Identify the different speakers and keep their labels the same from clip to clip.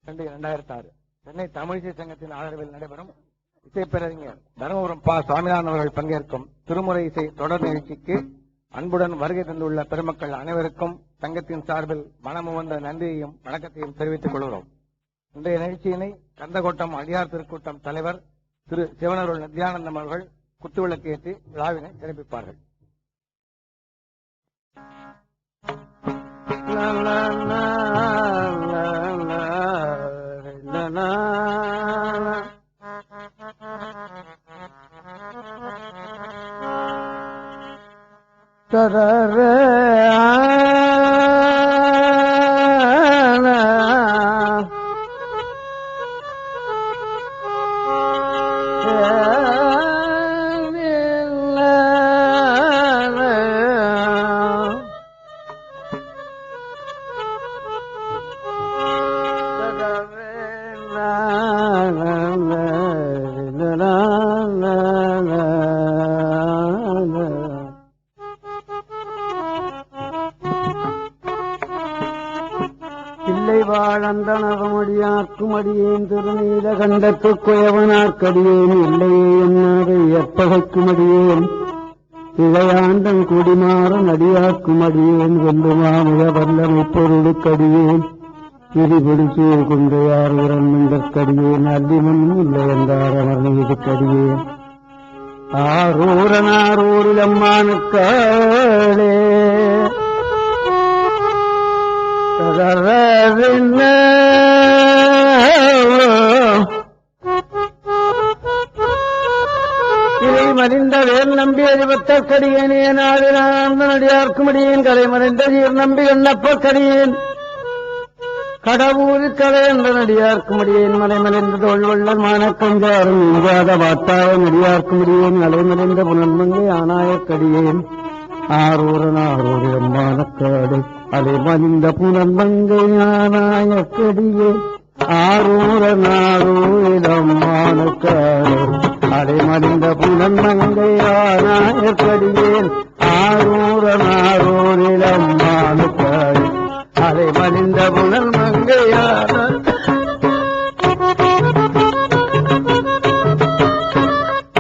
Speaker 1: 2006 சென்னை தமிழிசை சங்கத்தின் ஆதரவில் நடைபெறும் இசைப்பேரறிஞர் தர்மபுரம் பா. சுவாமிநாதன் அவர்கள் பங்கேற்கும் திருமுறை இசை தொடர் நிகழ்ச்சிக்கு அன்புடன் வருகை தந்துள்ள பெருமக்கள் அனைவருக்கும் சங்கத்தின் சார்பில் மனமுவந்த நன்றியையும் வணக்கத்தையும் தெரிவித்துக் கொள்கிறோம். இன்றைய நிகழ்ச்சியினை கந்தகோட்டம் அடியார் திருக்கூட்டம் தலைவர் திரு சிவனருள் நித்யானந்தம் அவர்கள் குத்துவிளக்கு ஏற்றி விழாவினை சிறப்பிப்பார்கள்.
Speaker 2: வாழந்தனகமடியார்க்கும் அடியேன் திருநீல கண்டத்து குயவனார்க்கடியேன் இல்லையே என்னாரை எப்பகைக்கும் அடியேன் இளையாண்டன் குடிமாறன் அடியார்க்கும் அடியேன் வெல்லுமாமுக வல்லமை பொருளுக்கடியேன் இடிபிடிச்சூர் குந்தையார் உரன்மந்தற்கடியேன் அல்லிமன் இல்லை என்றார் அமர்நீதுக்கடியேன் ஆரூரனாரூரில் அம்மானுக்காளே இதை மறிந்த வேல் நம்பி அறிவத்தற்கடியேனே நாடினார்க்கும் அடியேன் கரை மறைந்த சீர் நம்பி எண்ணப்பற்கடியேன் கடவுள் கலை என்ற நடிகார்க்கும் அடியேன் மலைமறைந்த தோல்வள்ளல் மானக்கஞ்சாரும் இங்காத வாட்டாய நடிகார்க்கும் அடியேன் அலைமறைந்த புனர்மங்கை ஆனாயக்கடியேன் ஆரூரனாரூர் அம்மானக்காடு அலைமறிந்த புனர்மங்கை ஆனாயக்கடியே ஆரூரனாரூர் அம்மானக்காடு அலைமறிந்த புனர்மங்கை ஆனாயக்கடியேன் ஆரூரனாரூர் அம்மானக்காடு அலைமறிந்த புனர்மங்கையான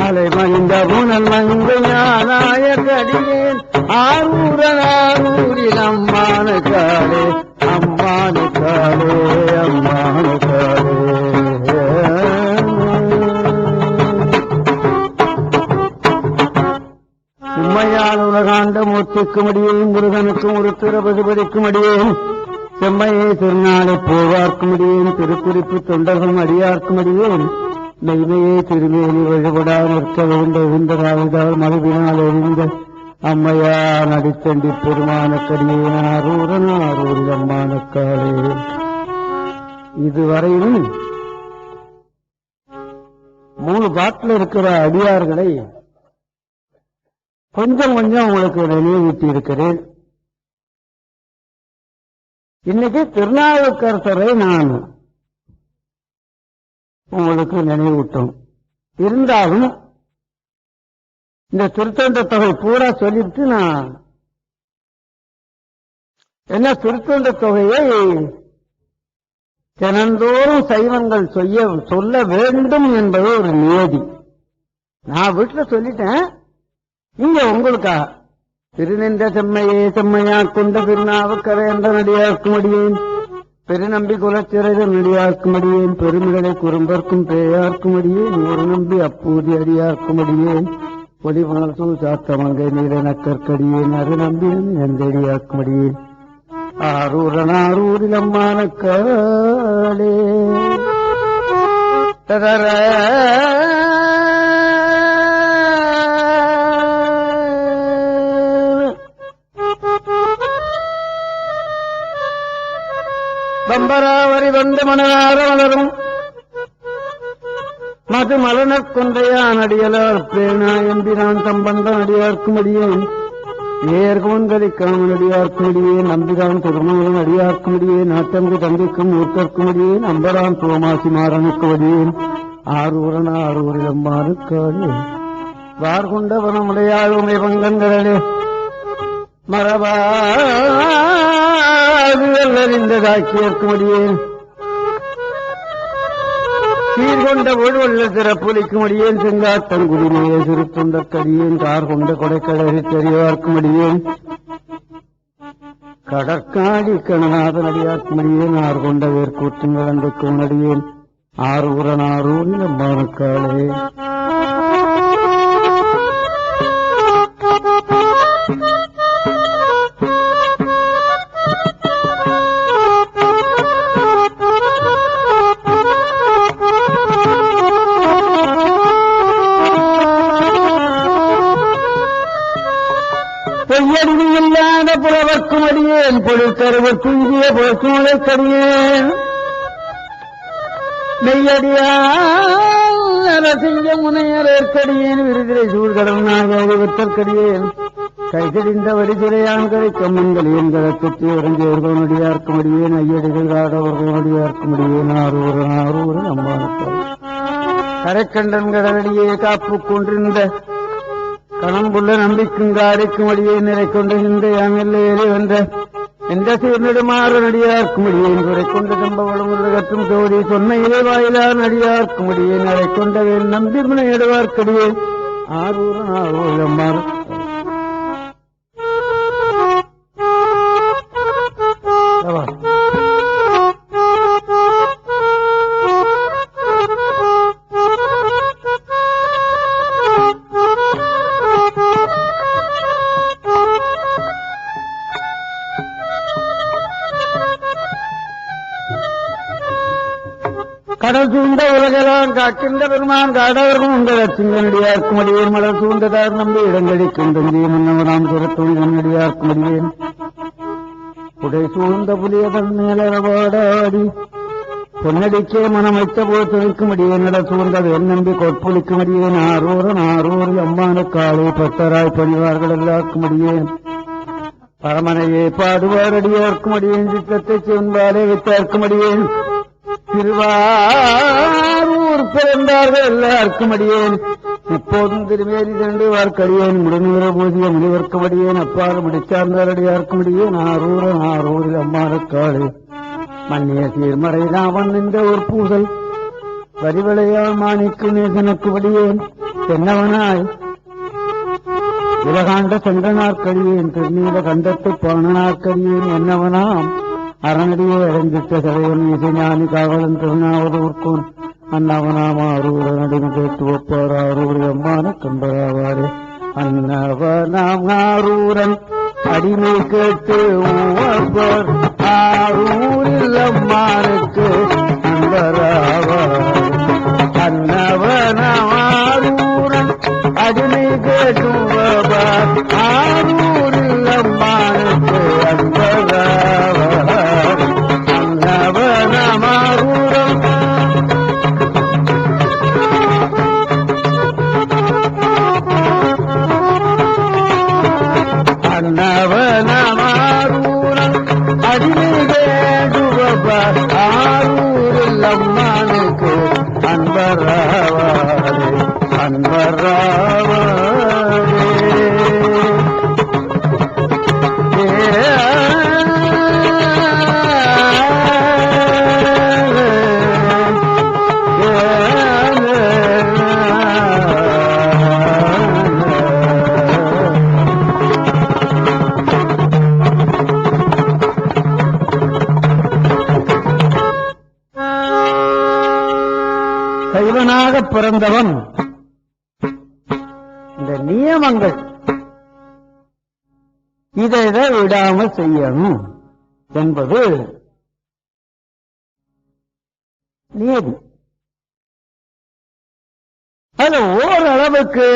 Speaker 2: அலைமறிந்த புனர்மங்கையானாயக்கடியேன் ஆரூரனாரூரில் அம்மானுக்காளே அம்மானுக்காளே அம்மானுக்காளே உம்மையால் உலகாண்ட மூர்த்திக்கும் அடியேன் முருகனுக்கும் ஒரு திருபதிபதிக்கும் அடியேன் செம்மையை திருநாளை போவார்க்கும் அடியேன் திருக்குறிப்பு தொண்டர்களும் அடியார்க்கும் அடியேன் மெய்மையை திருமேனி வழிபடா நிற்க வேண்டதால் மறுபினால் எறிந்த அம்மையா நடித்தண்டி பெருமானக்கடியேன் ஆரூரனாரூரில் அம்மானக்காளே. இதுவரையிலும் 3 பாட்டில் இருக்கிற அடியார்களை கொஞ்சம் கொஞ்சம் உங்களுக்கு நினைவூட்டி இருக்கிறேன். இன்னைக்கு திருநாவுக்கரசரை நான் உங்களுக்கு நினைவூட்டும். இருந்தாலும் இந்த திருத்தொண்ட தொகை பூரா சொல்லிட்டு நான் என்ன திருத்தொண்ட தொகையை தினந்தோறும் சைவங்கள் சொல்ல வேண்டும் என்பது ஒரு நியதி. நான் வீட்டுல சொல்லிட்டேன், இங்க உங்களுக்காக திருநின்ற செம்மையே செம்மையா கொண்ட திருநாவுக்கரை என்ற நடிகார்க்கும் அடியேன் பெருநம்பி குலச்சிறைகள் நடிகார்க்கும் அடியேன் பெருமிகளை குறும்பர்க்கும் பேயார்க்கும் அடியேன் ஒரு நம்பி அப்பூதி அடியார்க்கும் அடியேன் பொலிமணசூ சாத்தமங்கை நீலனக்கற்கடியேன் அரு நம்பினன் எந்தடியார்க்கும் அடியேன் ஆரூரனாரூரில் அம்மானக்காளே. பம்பராவரி வந்த மணனார வளரும் மது மலனக் கொன்றையான் அடியலார் பேனா எம்பினான் சம்பந்தம் அடியார்க்கும் அடியேன் ஏர்கோன்கலிக்காமன் அடியார்க்கும் அடியேன் நம்பிதான் திருமூலன் அடியார்க்கும் அடியேன் நாட்டங்கு தம்பிக்கும் ஊர்க்கற்கும் அடியேன் அம்பரான் சோமாசி மாறனுக்கு அடியேன் ஆரூரன் ஆரூரில் அம்மானுக்காளே. வார்கொண்ட வனமுடையாளுமை பங்கங்களே மரபாவியல் அறிந்ததாக்கியற்கும் அடியேன் சீர்கொண்ட ஒழுவல்ல சிறப்புலிக்கும் அடியேன் செங்காட்டங்குடியிலே சிறுத்தொண்டக்கடியேன் கார் கொண்ட கொடைக்கடலை தெரியவார்க்கும் அடியேன் கடற்காடி கணநாதன் அடியார்க்கும் அடியேன் ஆறு கொண்ட வேர்க்கூற்றுங்கள் அன்றைக்கும் அடியேன் ஆரூரன் ஆரூரில் அம்மானுக்காளே பொய்யறிவு இல்லாத புலவர்க்கும் அடியேன் பொழுத்தருவர்க்கு இந்திய புலச்சூழற்கடியேன் மெய்யடியாசிங்க முனையரற்கடியேன் விருதிரை சூழ்கடல் நாகத்தற்கடியேன் கைதெறிந்த வடிதிரையான் கரைக்கும் மண்களின் கலத்துத்தி உறங்கியவர்களடியார்க்கும் அடியேன் ஐயடிகள் ஆடவர்களடியார்க்கும் அடியேன் ஆரூரன் அம்மானுக்கள் கரைக்கண்டன் கடலடியே காப்பு கொன்றிருந்த கணம்புள்ள நம்பிக்குங்காரைக்கும் அடியே நிறை கொண்ட இந்த யாமெல்லையிலே வந்த எந்த சீர்நெடுமாறு நடிகார்க்கும் அடியேன் குறை கொண்ட தம்பவளம் உலகற்றும் தோடி சொன்ன இலைவாயிலார் நடிகார்க்கும் அடியேன் நரை கொண்டவேன் நம்பி முனையிடுவார்க்கடியேன் ஆரூரன் அம்மாறு கடல் சூழ்ந்த உலகெல்லாம் காக்கின்ற பெருமான் காடவர்கள் உங்கள் சிங்கனடியார்க்கும் அடியேன் மலர் சூழ்ந்ததார் நம்பி இடங்கடிக்கும் தந்தி மன்னவராம் சுரத்துணிகனடியார்க்கும் அடியேன் உடை சூழ்ந்த புலியதன் மேலவாடாடி பொன்னடிக்கே மனம் வைத்த போல் துணிக்கும் அடியேன் நட சூழ்ந்தது என் நம்பி கொட்புலிக்கும் அடியேன் ஆரூரில் அம்மான காலை பத்தராய் பணிவார்கள் எல்லாருக்கும் அடியேன் பரமனையே பாடுவார் அடியார்க்கும் அடியேன் சித்தத்தை சென்பாலே வைத்தார்க்கும் அடியேன் திருவாரூர் பிறந்தார்கள் எல்லாருக்கும் அடியேன் இப்போதும் திருமேனி தண்டு வார்க்கடியேன் முடநூற போதிய முனிவர்க்கும் அடியேன் அப்பாறு முடிச்சார்ந்தார் அடியார்க்கும் அடியேன் ஆரூரில் அம்மானக்காளே மன்னிய சீர்மறை ராமன் என்ற ஒரு பூசல் வரிவளையால் மாணிக்கு நேசனுக்கு அடியேன் தென்னவனாய் இலகாண்ட சென்றனார்க்கடியேன் திருநீல கண்டத்து பாணனார்க்கடியேன் என்னவனாம் அரணடியை அடைஞ்சிட்ட சதைவன் இசைஞானி காவலன் திருநாவதூர்கோன் அன்னவனாம் ஆரூரன் அடிமை கேட்டு ஒப்பார் ஆரூரில் அம்மான கம்பராவாரே அன்னவனாம் ஆரூரன் அடிமை கேட்டு ஒப்பார் ஆரூரில் அம்மானுக்கு கம்பராவாரே அன்னவனாம் ஆரூரன் அடிமை கேட்டு ஒப்பார் ஆரூரில் அம்மானுக்கு கம்பராவாரே ஆரூரில் அம்மானுக்கு அன்பராவாரே சைவனாக பிறந்தவன் இந்த நியமங்கள் இதை விடாமல் செய்யணும் என்பது நியதி. அது ஓரளவுக்கு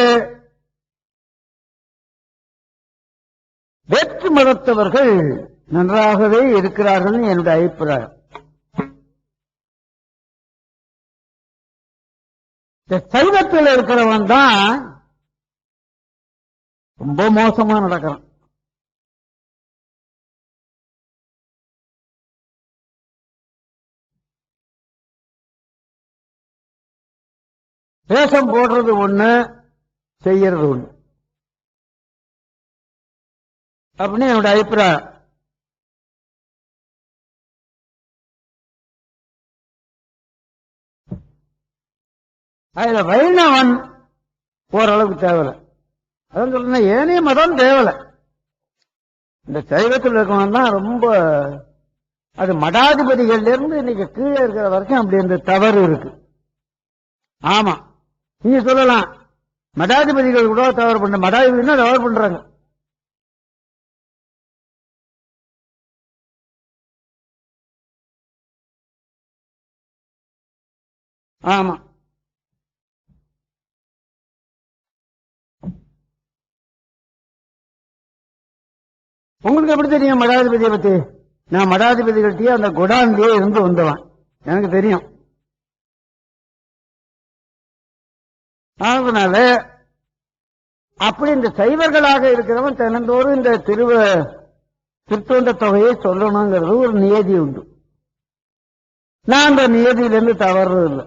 Speaker 2: வேற்று மதத்தவர்கள் நன்றாகவே இருக்கிறார்கள் என்னுடைய அபிப்பிராயம். சைவத்தில் இருக்கிறவன் தான் ரொம்ப மோசமா நடக்கிறான். வேஷம் போடுறது ஒண்ணு, செய்யறது ஒண்ணு அப்படின்னு என்னோட அபிப்பிராயம். அதுல வைணவன் ஓரளவுக்கு தேவலை. அதான் சொல்றேன், ஏனைய மதம் தேவலை. இந்த சைவத்தில் இருக்கவன் தான் ரொம்ப, அது மடாதிபதிகள்ல இருந்து இன்னைக்கு கீழே இருக்கிற வரைக்கும் அப்படி இந்த தவறு இருக்கு. ஆமா, நீங்க சொல்லலாம் மடாதிபதிகள் கூட தவறு பண்ற, மடாதிபதினா தவறு பண்றாங்க. ஆமா, உங்களுக்கு எப்படி தெரியும் மடாதிபதியை பத்தி? நான் மடாதிபதிகள்கிட்டயே அந்த குடான்லயே இருந்து வந்தவன், எனக்கு தெரியும். அதனால அப்படி இந்த சைவர்களாக இருக்கிறவன் தினந்தோறும் இந்த திருத்தொண்ட தொகையை சொல்லணுங்கிறது ஒரு நியதி உண்டு. நான் அந்த நியதியிலிருந்து தவறுறது இல்லை.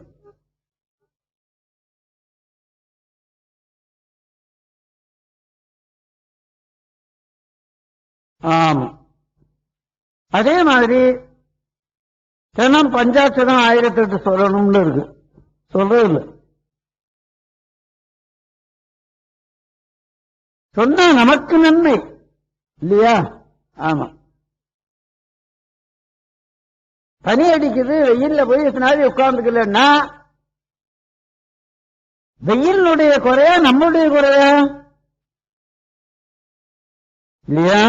Speaker 2: ஆமா, அதே மாதிரி தினம் பஞ்சாட்சரம் 1008 சொல்லணும்னு இருக்கு, சொல்றது இல்லை. சொன்னா நமக்கு நன்மை இல்லையா? ஆமா, பனி அடிக்குது, வெயில்ல போய் எத்தனாவது உட்கார்ந்துக்கலன்னா வெயிலுடைய குறையா நம்மளுடைய குறையா? இல்லையா?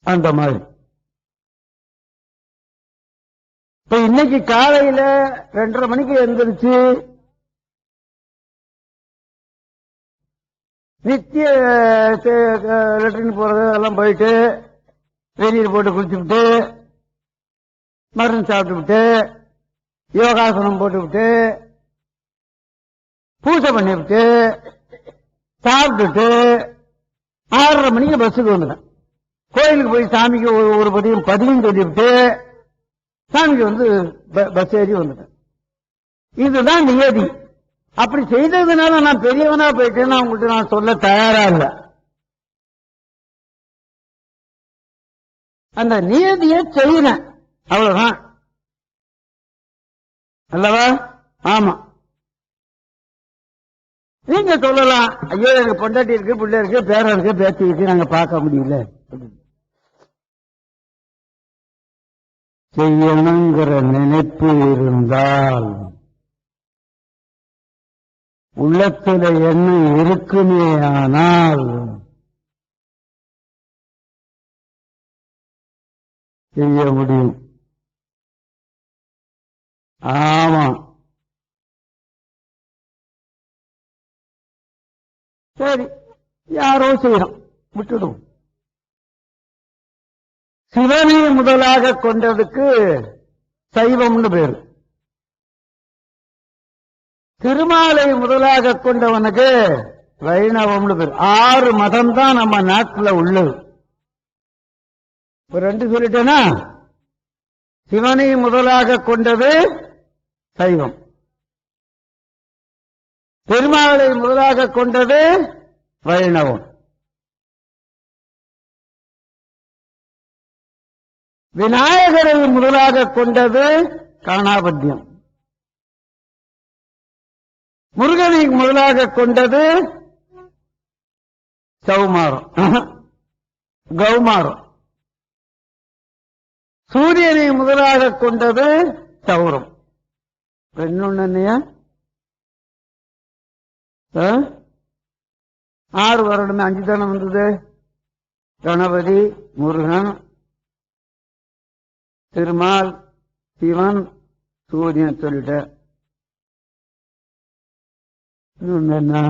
Speaker 2: அந்த மாதிரி இப்ப இன்னைக்கு காலையில 2:30 மணிக்கு எந்திரிச்சு நித்திய லெட்ரின் போறது எல்லாம் போயிட்டு வெளியில் போட்டு குளிச்சுவிட்டு மருந்து சாப்பிட்டு விட்டு யோகாசனம் போட்டு விட்டு பூஜை பண்ணிவிட்டு சாப்பிட்டுட்டு 6:30 மணிக்கு பஸ்ஸுக்கு வந்துட்டேன். கோயிலுக்கு போய் சாமிக்கு ஒரு பதியும் சொல்லிவிட்டு சாமிக்கு வந்து பஸ் ஏறி வந்துட்டேன். இதுதான் நியதி. அப்படி செய்ததுனால நான் பெரியவனா போயிட்டேன்னு அவங்கள்ட்ட நான் சொல்ல தயாரா இல்லை. அந்த நியதியை செய்யறேன், அவ்வளவுதான் அல்லவா? ஆமா, நீங்க சொல்லலாம், ஐயோ எனக்கு பொண்டாட்டி இருக்கு, பிள்ளை இருக்கு, பேரன் இருக்கு, பேச்சு இருக்கு, நாங்க பார்க்க முடியல. செய்யணுங்கிற நினைப்பு இருந்தால் உள்ளத்துல எண்ணம் இருக்குமே ஆனால் செய்ய முடியும். ஆமா, சரி, யாரோ செய்யறோம், விட்டுடும். சிவனை முதலாக கொண்டதுக்கு சைவம்னு பேரு. திருமாலை முதலாக கொண்டவனுக்கு வைணவம்னு பேரு. 6 மதம் தான் நம்ம நாட்டில் உள்ளது. ஒரு 2 சொல்லிட்டேனா? சிவனை முதலாக கொண்டது சைவம், திருமாலை முதலாக கொண்டது வைணவம், விநாயகரை முதலாக கொண்டது காணாபத்தியம், முருகனை முதலாக கொண்டது சௌமாரம் கௌமாரம், சூரியனை முதலாக கொண்டது சௌரம். இன்னொன்னையா 6 வருடமே 5 தானே வந்தது. கணபதி, முருகன், திருமால், சிவன், சூரியன் சொல்லிட்ட. என்ன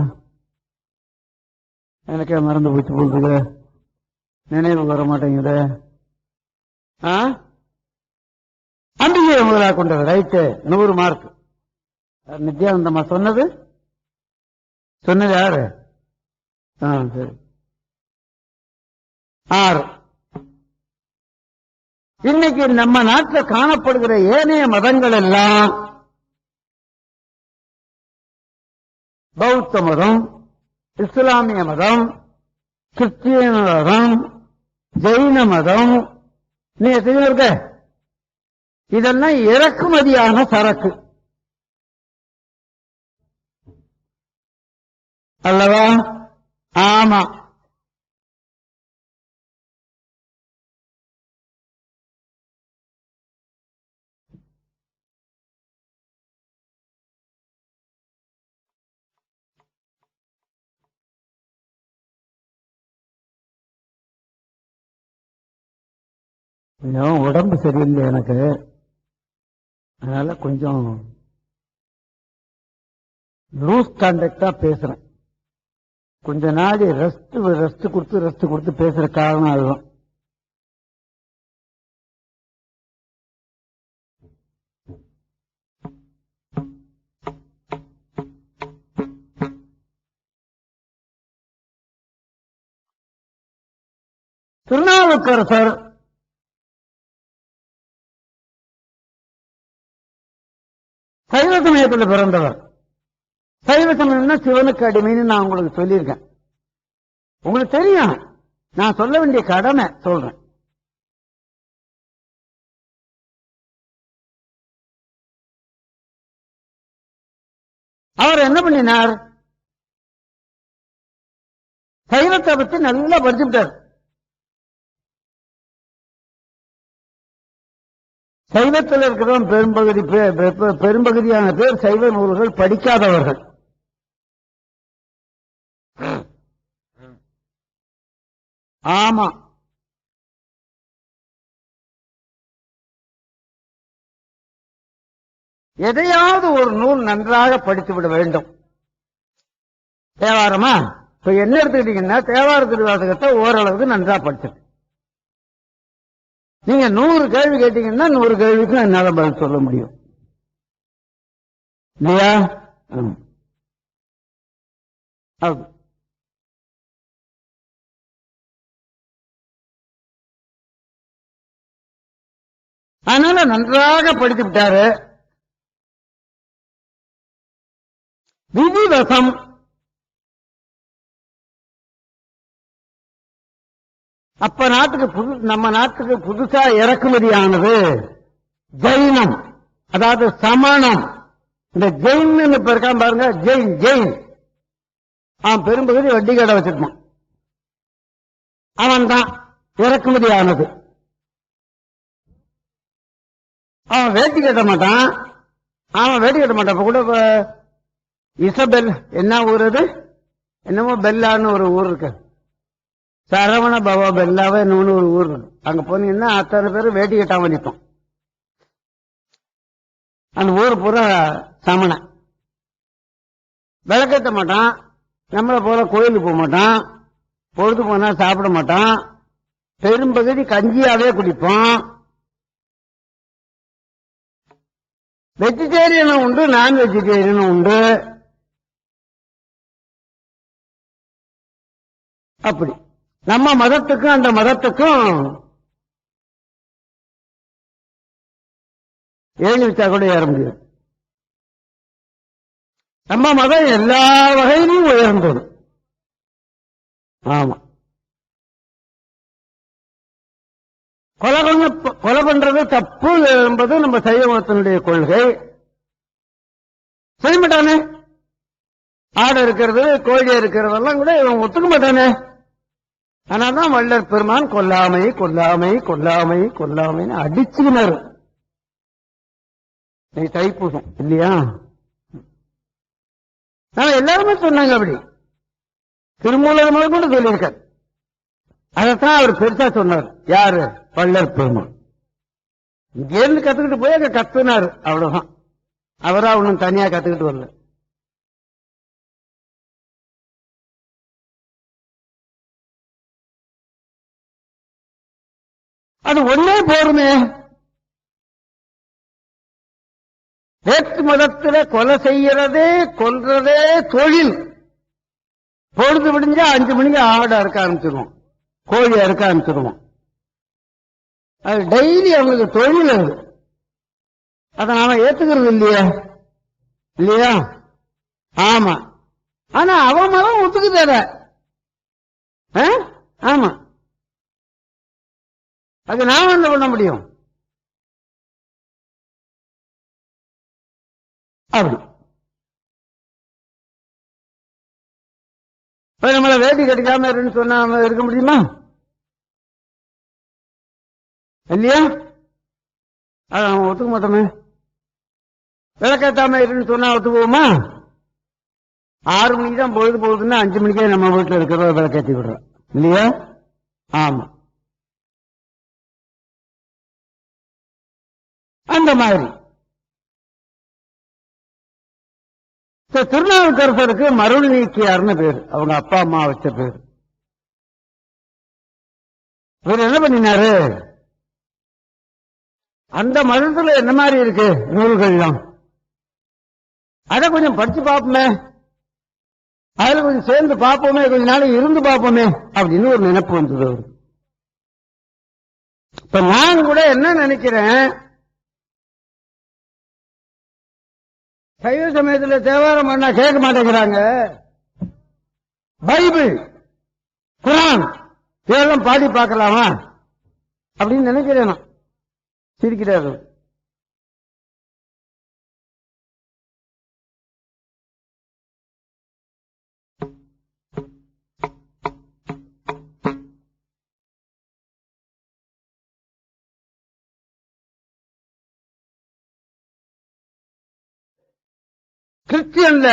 Speaker 2: எனக்கே மறந்து போச்சு போகுது, நினைவு வர மாட்டேங்குது. அம்பிகையை முதலாக கொண்டது. Right, 100 mark. நித்யானந்தம்மா சொன்னது யாரு? சரி. 6. இன்னைக்கு நம்ம நாட்டில் காணப்படுகிற ஏனைய மதங்கள் எல்லாம் பௌத்த மதம், இஸ்லாமிய மதம், கிறிஸ்டியன் மதம், ஜெயின மதம், நீ எத்தனையோ இருக்க, இதெல்லாம் இறக்குமதியான சரக்கு அல்லவா? ஆமா. உடம்பு சரியில்லை எனக்கு, அதனால கொஞ்சம் லூஸ் கான்டாக்டா பேசுறேன். கொஞ்ச நாள் ரெஸ்ட் கொடுத்து பேசுற காரணம் அதுதான். திருநாவுக்கரசர் சைவ சமயத்தில் பிறந்தவர். சைவ சமயம்னா சிவனுக்கு அடிமைன்னு நான் உங்களுக்கு சொல்லியிருக்கேன். உங்களுக்கு தெரியும், நான் சொல்ல வேண்டிய கடமை சொல்றேன். அவர் என்ன பண்ணினார்? சைவத்தை பத்தி நல்லா படிச்சுட்டார். சைவத்தில் இருக்கிறவன் பெரும்பகுதியான பேர் சைவ நூல்கள் படிக்காதவர்கள். ஆமா, எதையாவது ஒரு நூல் நன்றாக படித்துவிட வேண்டும். தேவாரமா இப்ப என்ன எடுத்துக்கிட்டீங்கன்னா, தேவார திருவாசகத்தை ஓரளவுக்கு நன்றா படிச்சிருக்கு. நீங்க 100 கேள்வி கேட்டீங்கன்னா 100 கேள்விக்கும் என்னால பதில் சொல்ல முடியும் இல்லையா? அதனால நன்றாக படித்து விட்டாரு. விதிவசம் அப்ப நம்ம நாட்டுக்கு புதுசா இறக்குமதியானது ஜெயினம், அதாவது சமணம். இந்த ஜெயின் இப்ப இருக்கான் பாருங்க, ஜெயின் அவன் பெரும்பகுதி வட்டி கடை வச்சிருப்பான். அவன் தான் இறக்குமதி ஆனது. அவன் வேட்டி கட்ட மாட்டான். இப்ப கூட இசபெல் என்ன ஊர் அது, என்னமோ பெல்லான்னு ஒரு ஊர் இருக்கு, சரவண பவா பெல்லாவே இன்னொன்னு ஒரு ஊர் இருக்கு. அங்க போனீங்கன்னா அத்தனை பேரும் வேட்டி கட்டாம நிற்போம். அந்த ஊர் பூரா சமண. விளக்கேற்ற மாட்டான், நம்மளை போல கோயிலுக்கு போக மாட்டான், பொழுது போனா சாப்பிட மாட்டான், பெரும்பகுதி கஞ்சியாவே குடிப்போம். வெஜிடேரியனும் உண்டு, நான் வெஜிடேரியனும் உண்டு. அப்படி நம்ம மதத்துக்கும் அந்த மதத்துக்கும் ஏழு வச்சா கூட ஏற முடியாது. நம்ம மதம் எல்லா வகையிலும் உயர்ந்தது. ஆமா, கொலை பண்றது தப்பு என்பது நம்ம சைவ மதத்தினுடைய கொள்கை. செய்ய மாட்டானே, ஆடு இருக்கிறது கோழி இருக்கிறதெல்லாம் கூட இவன் ஒத்துக்க மாட்டானே. ஆனாதான் வள்ளற் பெருமான் கொல்லாமை கொல்லாமை கொல்லாமை கொல்லாமைன்னு அடிச்சுக்கினாரு. நீ தைப்பூசம் இல்லையா? எல்லாருமே சொன்னாங்க அப்படி. திருமூலர் முதல் கூட சொல்லியிருக்காரு. அதைத்தான் அவர் பெருசா சொன்னார். யாரு? வள்ளற் பெருமான். இங்கேருந்து கத்துக்கிட்டு போய் அங்க கத்துனாரு, அவ்வளவுதான். அவரா ஒன்னும் தனியா கத்துக்கிட்டு வரல. அது ஒன்னே போருமே. வேற்று மதத்துல கொலை செய்யறதே கொல்றதே தொழில். பொழுது விடிஞ்சா 5 மணிக்கு ஆடை அறுக்க ஆரம்பிச்சிருவோம், கோழி அறுக்க ஆரம்பிச்சிருவோம். அது டெய்லி அவங்களுக்கு தொழில். அது அதை நாம ஏத்துக்கிறது இல்லையா? ஆமா. ஆனா அவன் மதம் ஒத்துக்குதார. ஆமா, அது நான் என்ன பண்ண முடியும்? அப்படி நம்மள வேட்டி கட்டிக்காம இருக்குன்னு சொன்னா இருக்க முடியுமா? இல்லையா? அவன் ஒத்துக்க மாட்டோமே. விளக்கேத்தாம இருக்குன்னு சொன்னா ஒத்துக்குவோமா? 6 மணிக்கு தான் பொழுது போகுதுன்னா 5 மணிக்கே நம்ம வீட்டுல இருக்கிற விளக்கேற்றி விடுறோம் இல்லையா? ஆமா, அந்த மாதிரி திருநாவுக்கரசருக்கு மருள் நீக்கியார்னு பேரு, அவங்க அப்பா அம்மா வச்ச பேரு. இவர் என்ன பண்ணினாரு? அந்த மருந்துல என்ன மாதிரி இருக்கு நூல்கள்லாம், அதை கொஞ்சம் படிச்சு பார்ப்போமே, அதுல கொஞ்சம் சேர்ந்து பார்ப்போமே, கொஞ்ச நாளைக்கு இருந்து பார்ப்போமே அப்படின்னு ஒரு நினைப்பு வந்தது அவரு. இப்ப நான் கூட என்ன நினைக்கிறேன், சைவ சமயத்தில் தேவாரம் பண்ணா கேட்க மாட்டேங்கிறாங்க, பைபிள் குரான் இதெல்லாம் பாடி பார்க்கலாமா அப்படின்னு நினைக்கிறேன் நான். சிரிக்கிறாரு. கிறிஸ்டியன்ல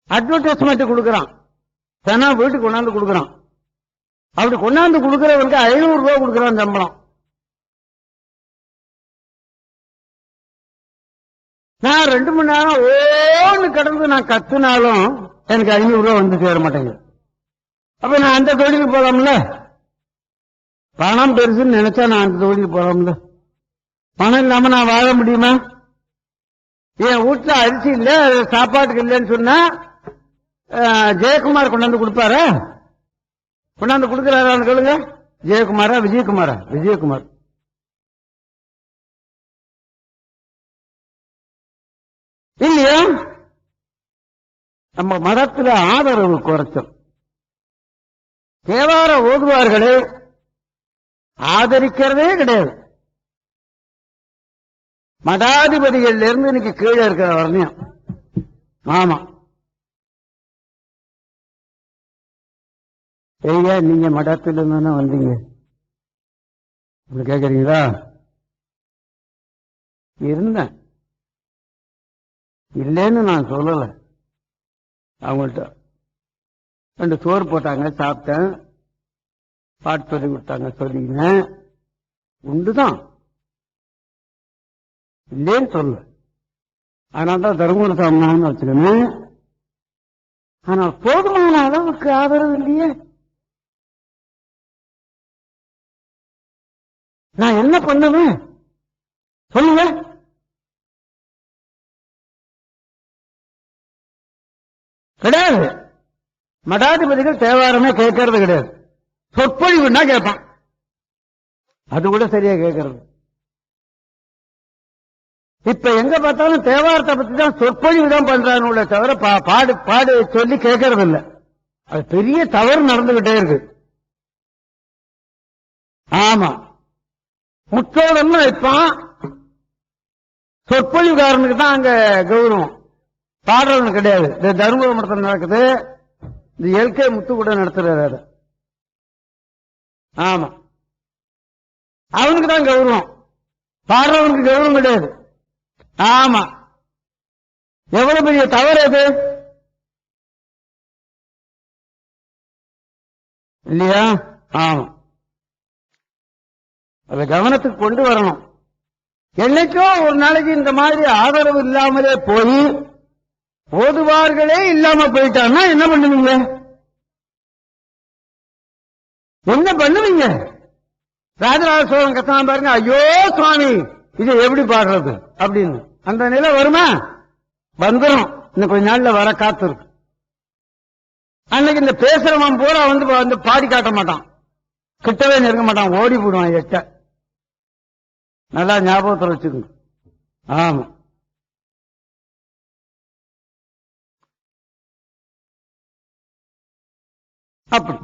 Speaker 2: அட்வர்டைஸ்மெண்ட் கொடுக்கறான், தினம் வீட்டுக்கு கொண்டாந்து கொடுக்கறான். அப்படி கொண்டாந்து கொடுக்கறவனுக்கு 500 ரூபாய் கொடுக்கறான் சம்பளம். நான் 2 மணி நேரம் ஓன்னு கடந்து நான் கத்துனாலும் எனக்கு 500 ரூபாய் வந்து சேர மாட்டேங்குது. அப்ப நான் அந்த தொழிலுக்கு போலாம்ல, பணம் பெருசுன்னு நினைச்சா நான் அந்த தொழிலுக்கு போலாம்ல. பணம் இல்லாம நான் வாழ முடியுமா? என் வீட்டுல அரிசி இல்ல, சாப்பாட்டுக்கு இல்லைன்னு சொன்னா ஜெயக்குமார் கொண்டாந்து கொடுப்பாரா? கொண்டாந்து கொடுக்கிறாரான்னு கேளுங்க. ஜெயக்குமாரா விஜயகுமாரா? விஜயகுமார். இல்லையா? நம்ம மதத்துல ஆதரவு குறைச்சல். தேவார ஓதுவார்களை ஆதரிக்கிறதே கிடையாது. மடாதிபதிகள் இருந்து இன்னைக்கு கீழே இருக்கிற வரணையும். ஆமா, ஐயா நீங்க மடத்துல இருந்தானே வந்தீங்க கேக்குறீங்களா? இருந்தேன், இல்லைன்னு நான் சொல்லல. அவங்கள்ட்ட 2 சோறு போட்டாங்க, சாப்பிட்டேன். பாட்டு சொல்லி கொடுத்தாங்க, சொல்லிங்க உண்டுதான், இல்லேன்னு சொல்ல. அதனால்தான் தர்மபுர சாமின்னு வச்சுக்கணும். ஆனா போதுமான அளவுக்கு ஆதரவு இல்லையே. நான் என்ன பண்ணுவேன் சொல்லுங்க? கிடையாது. மடாதிபதிகள் தேவாரமே கேட்கறது கிடையாது. சொற்பொழிவுன்னா கேட்பான், அது கூட சரியா கேட்கறது. இப்ப எங்க பார்த்தாலும் தேவாரத்தை பத்தி தான் சொற்பொழிவு தான் பண்றாங்க தவிர பாடு பாடு சொல்லி கேட்கறது இல்ல. அது பெரிய தவறு நடந்துகிட்டே இருக்கு. ஆமா, முற்றோடம்னு வைப்பான், சொற்பொழிவுக்காரனுக்கு தான் அங்க கௌரவம், பாடுறவனு கிடையாது. இந்த தர்மபுர மடத்தில் நடக்குது, இந்த எல்கே முத்து கூட நடத்துறாரு. ஆமா, அவனுக்கு தான் கௌரவம், பாடுறவனுக்கு கௌரவம் கிடையாது. ஆமா, எவ்வளவு பெரிய தவறு அது இல்லையா? ஆமா, அதை கவனத்துக்கு கொண்டு வரணும். என்னைக்கோ ஒரு நாளைக்கு இந்த மாதிரி ஆதரவு இல்லாமலே போய் ஓதுவார்களே இல்லாம போயிட்டான்னா என்ன பண்ணுவீங்க? என்ன பண்ணுவீங்க? ராஜராஜ சோழன் கத்தனா பாருங்க, ஐயோ சுவாமி இதை எப்படி பாடுறது அப்படின்னு. அந்த நிலை வருமா? வந்துடும். இன்னும் கொஞ்ச நாள்ல வர காத்து இருக்கு. அன்னைக்கு இந்த பேசுறவன் பூரா வந்து பாடி காட்ட மாட்டான், கிட்டவே நெருங்க மாட்டான், ஓடி போடுவான் எட்ட. நல்லா ஞாபகத்தில் வச்சுக்கோங்க. ஆமா. அப்படி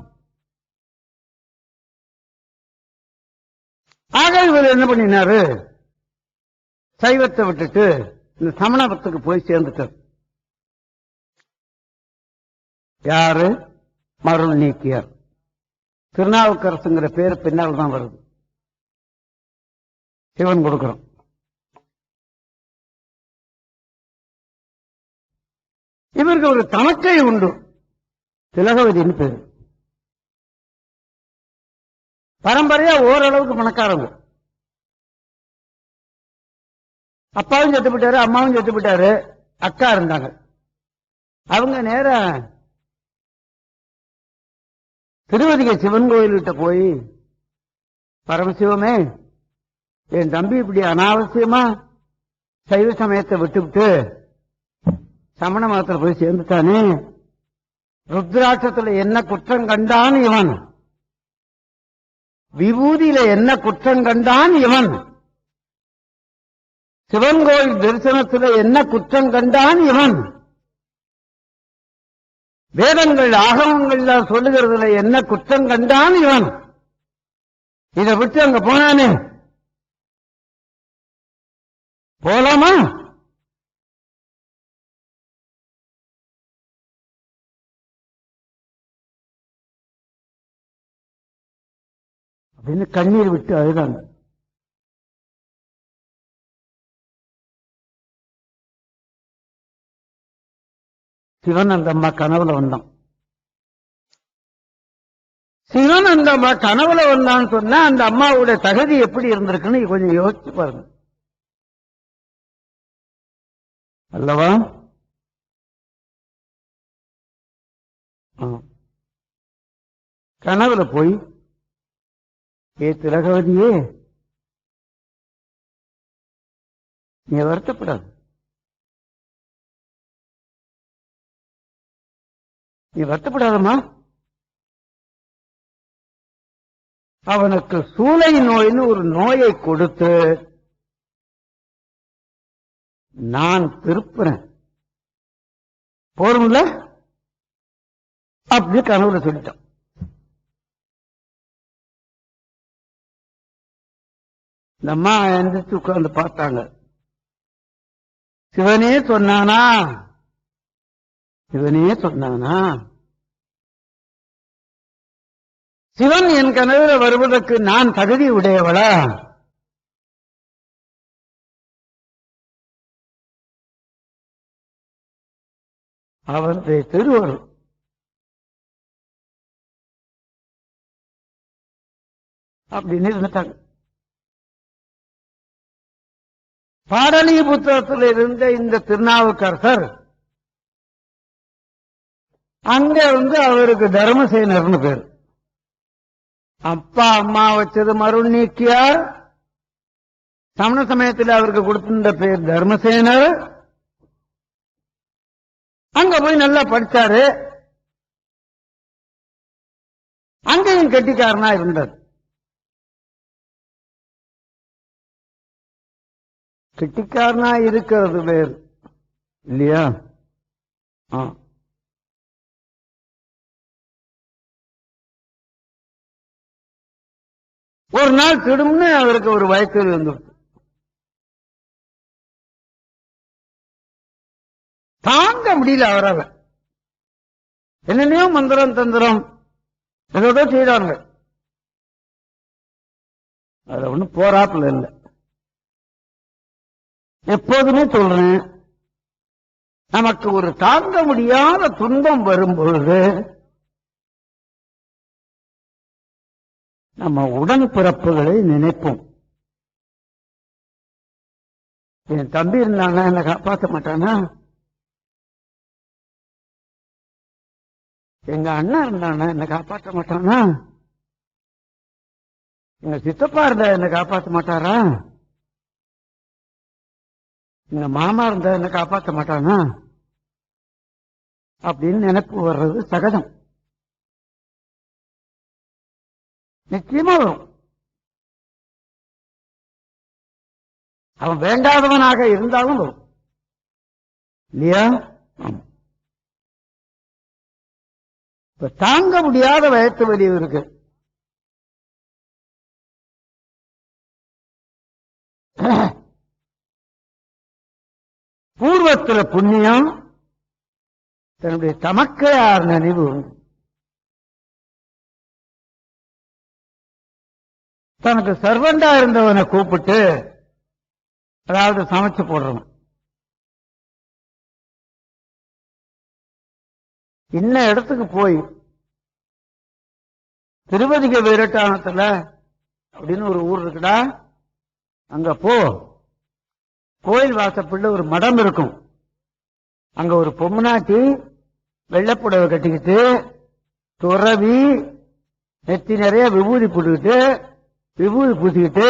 Speaker 2: ஆக இவர் என்ன பண்ணினாரு, சைவத்தை விட்டுட்டு இந்த சமணத்துக்கு போய் சேர்ந்துட்டார். யாரு? மருள் நீக்கியார். திருநாவுக்கரசுங்கிற பேர் பின்னால் தான் வருது, சிவன் கொடுக்கிறோம். இவருக்கு ஒரு தமக்கை உண்டு, திலகவதின்னு பேரு. பரம்பரையா ஓரளவுக்கு பணக்காரங்க. அப்பாவும் செத்து போயிட்டாரு, அம்மாவும் செத்து போயிட்டாரு, அக்கா இருந்தாங்க. அவங்க நேர திருவதிகை சிவன் கோயில்கிட்ட போய், பரமசிவமே, என் தம்பி இப்படி அனாவசியமா சைவ சமயத்தை விட்டுவிட்டு சமண மதத்தில் போய் சேர்ந்துட்டானே, ருத்ராட்சத்துல என்ன குற்றம் கண்டான் இவன், விபூதியில என்ன குற்றம் கண்டான் இவன், சிவன் கோயில் தரிசனத்தில் என்ன குற்றம் கண்டான் இவன், வேதங்கள் ஆகமங்கள்ல சொல்லுகிறதுல என்ன குற்றம் கண்டான் இவன், இதை விட்டு அங்க போனானே, போலாமா? அப்படின்னு கண்ணீர் விட்டு அழுதாங்க. சிவன் அந்த அம்மா கனவுல வந்தான். சிவன் அந்த அம்மா கனவுல வந்தான்னு சொன்னா அந்த அம்மாவுடைய தகுதி எப்படி இருந்திருக்குன்னு கொஞ்சம் யோசிச்சு பாருங்க அல்லவா? கனவுல போய், ஏ திலகவதியே, நீ வருத்தப்படாது, நீ வருத்தப்படாதம்மா, அவனுக்கு சூளை நோயின்னு ஒரு நோயை கொடுத்து நான் திருப்புறேன், போரும்ல அப்படி கனவுல சொல்லிட்டான். இந்த அம்மா எந்திரிச்சு உட்கார்ந்து பார்த்தாங்க. சிவனே சொன்னானா, சிவனே சொன்னானா, சிவன் என் கனவுல வருவதற்கு நான் தகுதி உடையவளா? அவருடைய திருவருள் அப்படின்னு இருந்துட்டாங்க. பாடலிபுத்திரத்தில் இருந்த இந்த திருநாவுக்கரசர் அங்க அவருக்கு தர்மசேனர்னு பேர். அப்பா அம்மா வச்சது மருள் நீக்கியார், சமண சமயத்தில் அவருக்கு கொடுத்திருந்த பேர் தர்மசேனர். அங்க போய் நல்லா படிச்சாரு, அங்கேயும் கெட்டிக்காரனா இருந்தார். கெட்டிக்காரனா இருக்கிறது வேறு இல்லையா? ஒரு நாள் திடும்னு அவருக்கு ஒரு வயத்தில் வந்துடுச்சு. தாங்க முடியல அவரால். என்னென்னையோ மந்திரம் தந்திரம் ஏதோ செய்தாங்க, அது ஒண்ணும் போராப்புல இல்லை. எப்போதுமே சொல்றேன், நமக்கு ஒரு தாங்க முடியாத துன்பம் வரும்பொழுது நம்ம உடன்பிறப்புகளை நினைப்போம். என் தம்பி இருந்தானா என்னை காப்பாற்ற மாட்டானா, எங்க அண்ணா இருந்தானா என்னை காப்பாற்ற மாட்டானா, எங்க சித்தப்பா இருந்தா என்னை காப்பாற்ற மாட்டாரா, எங்க மாமா இருந்தா என்னை காப்பாற்ற மாட்டானா அப்படின்னு நினைப்பு வர்றது சகஜம், நிச்சயமா வரும். அவன் வேண்டாதவனாக இருந்தாலும் வரும் இல்லையா? இப்ப தாங்க முடியாத வயத்து வலி இருக்கு. பூர்வத்துல புண்ணியம், தன்னுடைய தமக்கையார் நினைவு, தனக்கு சர்வண்டா இருந்தவனை கூப்பிட்டு, அதாவது சமைச்சு போடுறவன், இன்ன இடத்துக்கு போய் திருவதிக வீரட்டானத்துல அப்படின்னு ஒரு ஊர் இருக்குடா, அங்க போ, கோயில் வாசப்பள்ள ஒரு மடம் இருக்கும், அங்க ஒரு பொம்னாட்டி வெள்ளைப்புடவை கட்டிக்கிட்டு துறவி நெத்தி நிறைய விபூதி போட்டுக்கிட்டு விபூதி பூசிக்கிட்டு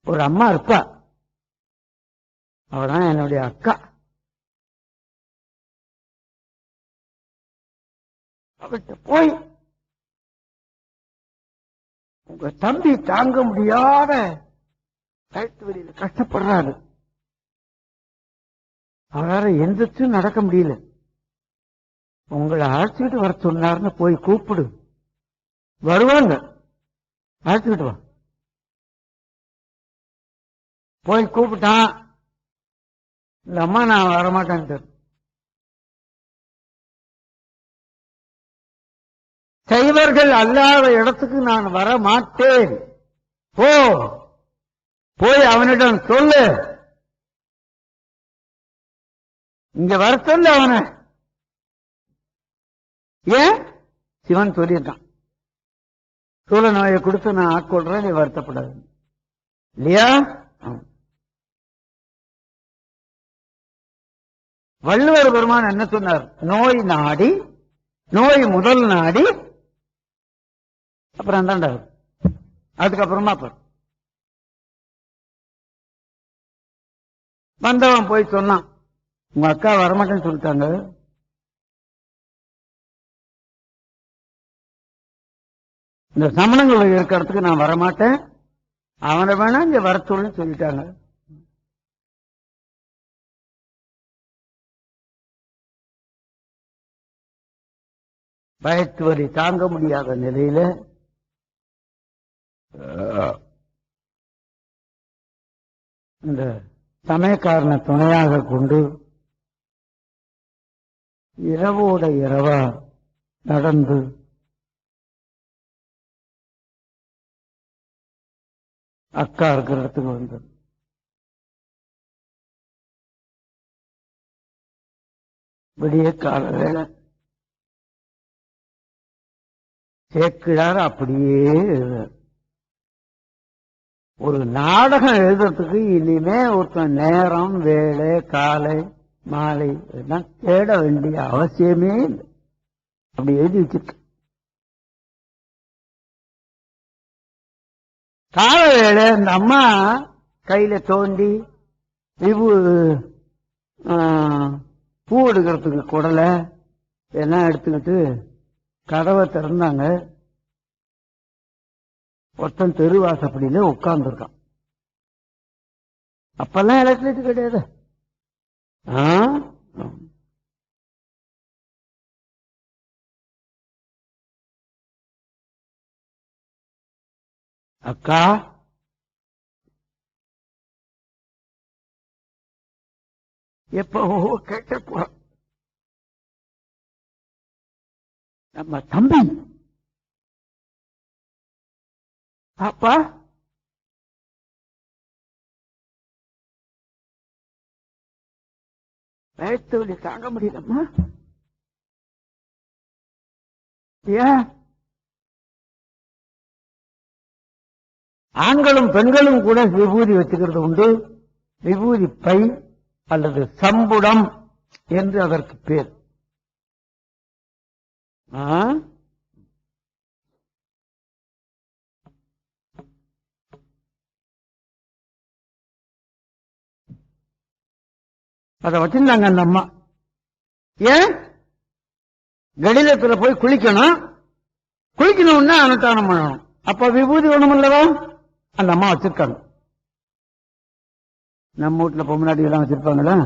Speaker 2: ஒரு அம்மா இருப்பா. அவதான் என்னுடைய அக்கா. அவர்கிட்ட போய், உங்க தம்பி தாங்க முடியாத கழுத்து வெளியில கஷ்டப்படுறாரு, அவரால எந்திரிச்சு நடக்க முடியல, உங்களை அழைச்சிக்கிட்டு வர சொன்னார்னு போய் கூப்பிடு, வருவாங்க, அழைச்சிக்கிட்டு வா. போய் கூப்பிட்டான். இந்த அம்மா நான் வரமாட்டேன்ட்டு, சைவர்கள் அல்லாத இடத்துக்கு நான் வர மாட்டேன், போ, போய் அவனிடம் சொல்லு, இங்க வர சொல்லு அவனை. ஏன்? சிவன் சொல்லியிருக்கான், சூழ நோயை கொடுத்து நான் ஆட்கொள்றேன், நீ வருத்தப்படாது இல்லையா? வள்ளுவர் பெருமான் என்ன சொன்னார்? நோய் நாடி, நோய் முதல் நாடி, அப்புறம் தாண்டா, அதுக்கப்புறமா வந்தவன் போய் சொன்னான், உங்க அக்கா வரமாட்டேன்னு சொல்லிட்டாங்க, இந்த சமணங்கள் இருக்கிறதுக்கு நான் வரமாட்டேன், அவனை வேணா இங்க வர சொல்லுன்னு சொல்லிட்டாங்க. வயிற்று வலி தாங்க முடியாத நிலையில இந்த சமயக்காரனை துணையாக கொண்டு இரவோட இரவா நடந்து அக்கா இருக்கிற இடத்துக்கு வந்து விடிய கால வேலை சேக்கிழார் அப்படியே எழுதுறார். ஒரு நாடகம் எழுதுறதுக்கு இனிமே ஒருத்தன் நேரம், வேலை, காலை, மாலை இதெல்லாம் தேட வேண்டிய அவசியமே இல்லை, அப்படி எழுதி வச்சிருக்க. கால வேலை இந்த அம்மா கையில தோண்டி பூ எடுக்கிறதுக்கு குடலை எல்லாம் எடுத்துக்கிட்டு கதவை திறந்தாங்க. ஒருத்தன் தெருவாசப்படியில உட்கார்ந்து இருக்கான். அப்பெல்லாம் எலக்ட்ரிசிட்டி கிடையாது. அக்கா எப்போ கேட்ட போற நம்ம தம்பி அப்பா வயிற்று வலி தாங்க முடியலம்மா, ஏன்? ஆண்களும் பெண்களும் கூட விபூதி வச்சுக்கிறது உண்டு. விபூதி பை அல்லது சம்புடம் என்று அதற்கு பேர். அதை வச்சிருந்தாங்க அந்த அம்மா. ஏன்? கடிதத்துல போய் குளிக்கணும், குளிக்கணும்னா அனுஷ்டானம் பண்ணணும், அப்ப விபூதி ஒண்ணும் இல்லவா அந்த அம்மா வச்சிருக்காங்க. நம்ம வீட்டுல பொம்னாடி எல்லாம் வச்சிருப்பாங்களா?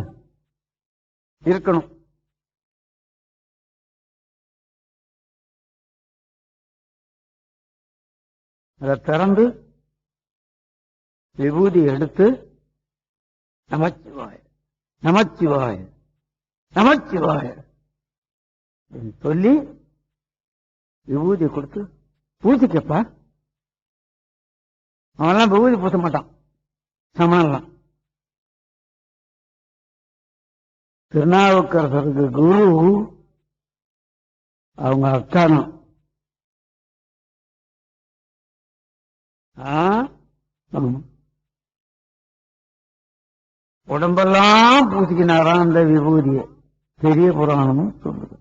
Speaker 2: இருக்கணும். அதை திறந்து விபூதி எடுத்து நமச்சிவாய நமச்சிவாய நமச்சிவாய சொல்லி விபூதி கொடுத்து பூசிக்கப்பா. அவன்லாம் விபூதி பூச மாட்டான், சமணம்லாம். திருநாவுக்கரசருக்கு குரு அவங்க அக்கானம். உடம்பெல்லாம் பூசிக்கினாராம் அந்த விபூதியை. பெரிய புராணமும் சொல்லுது.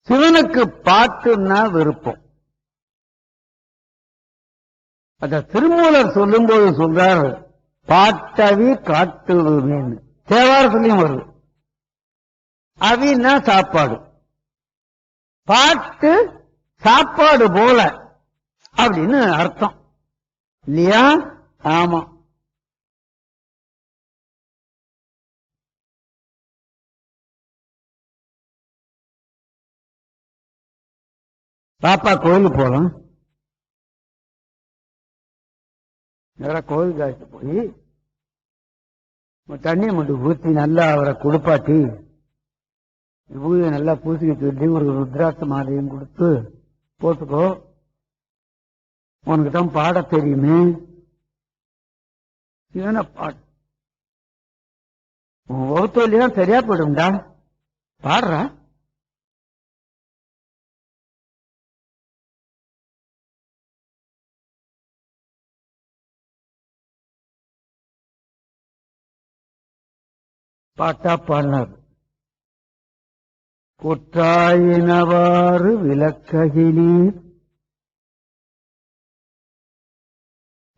Speaker 2: சிவனுக்கு பாட்டுன்னா விருப்பம். அத திருமூலர் சொல்லும்போது சொல்றார், பாட்டவி காட்டுவேன்னு. தேவாரத்திலையும் வருது. அவின்னா சாப்பாடு, பாட்டு சாப்பாடு போல அப்படின்னு அர்த்தம் இல்லையா? ஆமா. பாப்பா கோயிலுக்கு போலாம். கோயில் காய்ச்சி போய் தண்ணியை மட்டும் ஊற்றி நல்லா அவரை குடுப்பாட்டி பூஜை நல்லா பூசிக்க சொல்லி ஒரு ருத்ராட்ச மாலையும் கொடுத்து போட்டுக்கோ, உனக்கு தான் பாட தெரியுமே. இவன பாட்டு உன் வகுத்தோலிதான் சரியா போயிடும்டா, பாடுற. பாட்டா பாடினார். குற்றாயினவாறு விளக்ககிலீர்,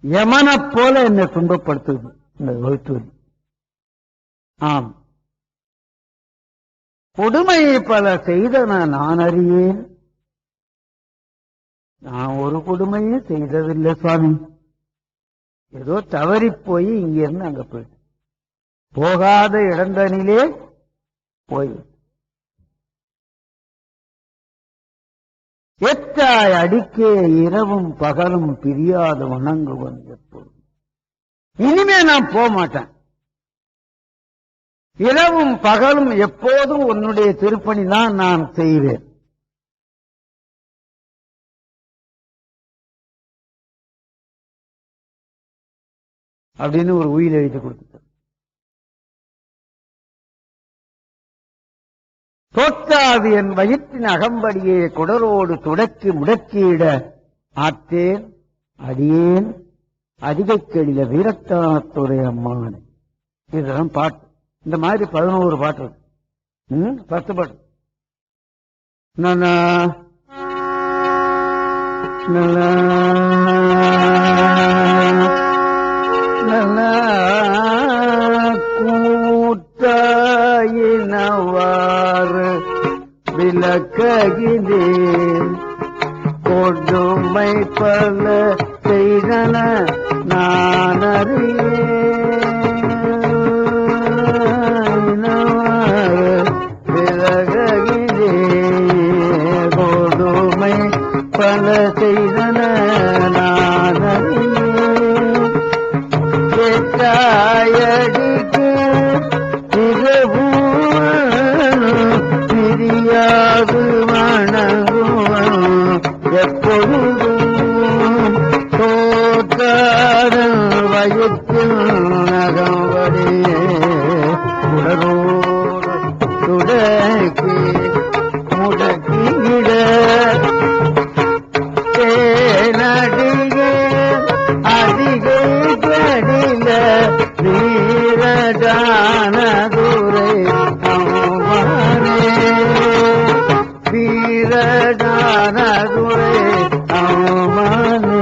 Speaker 2: யமனை போல என்னை துன்பப்படுத்துது இந்த வகுத்தூர். ஆம், கொடுமையை பல செய்தன நான் அறியேன். நான் ஒரு கொடுமையும் செய்ததில்லை சுவாமி. ஏதோ தவறி போய் இங்கிருந்து அங்க போயிட்டு போகாத இடந்தனிலே போய் எத்தாய் அடிக்கே இரவும் பகலும் பிரியாத வணங்குவன் எப்போதும். இனிமே நான் போக மாட்டேன். இரவும் பகலும் எப்போதும் உன்னுடைய திருப்பணி தான் நான் செய்வேன். அப்படின்னு ஒரு உயில் எழுதி கொடுத்துட்டேன். தோற்றாது என் வயிற்றின் அகம்படியே குடரோடு துடக்கி முடக்கியிட ஆற்றேன் அடியேன் அதிகைக்கெளில வீரத்தானத்துறை அம்மான். இதுதான் பாட்டு. இந்த மாதிரி 11 பாட்டு இருக்கு. 10 பாட்டு. கூட்டாயினவாறு விளக்ககிலேன், கொடுமை பல செய்தன நான் அறியேன். விலககிலே கொடுமை பல செய்தன நான் அறியேன். கேட்டாயடிக்கு பிரியாது வணங்குவன் எப்பொழுதும். தோற்றாத வயிற்றில் நகம்படியே உடலோடு துடக்கி முடக்கிட தேனடியே அதிகை கடில வீரஜான துரை அம்மானே. வீரஜான துரை அம்மானே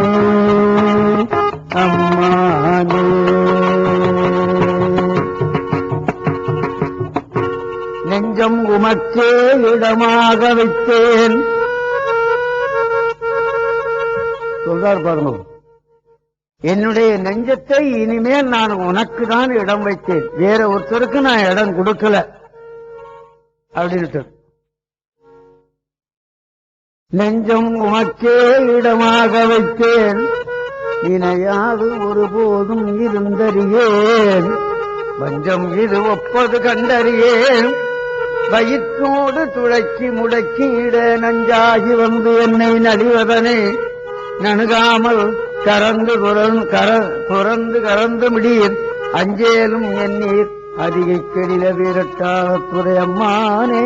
Speaker 2: அம்மானே. நெஞ்சம் உமக்கே இடமாக வைத்தேன் சொல்றார் பாருங்க. என்னுடைய நெஞ்சத்தை இனிமேல் நான் உனக்கு தான் இடம் வைத்தேன், வேற ஒருத்தருக்கு நான் இடம் கொடுக்கல. அப்படின்னு நெஞ்சம் உமக்கே இடமாக வைத்தேன், இணையாது ஒருபோதும் இருந்தறியேன், வஞ்சம் இது ஒப்பது கண்டறியேன், வயிற்றோடு துளக்கி முடக்கிட நஞ்சாகி வந்து என்னை நலிவதனை நணுகாமல் கறந்து துறந்து கறந்து மிடீர் அஞ்சேலும் எண்ணீர் அதிகை கெடில வீரட்டாக துறையம்மானே.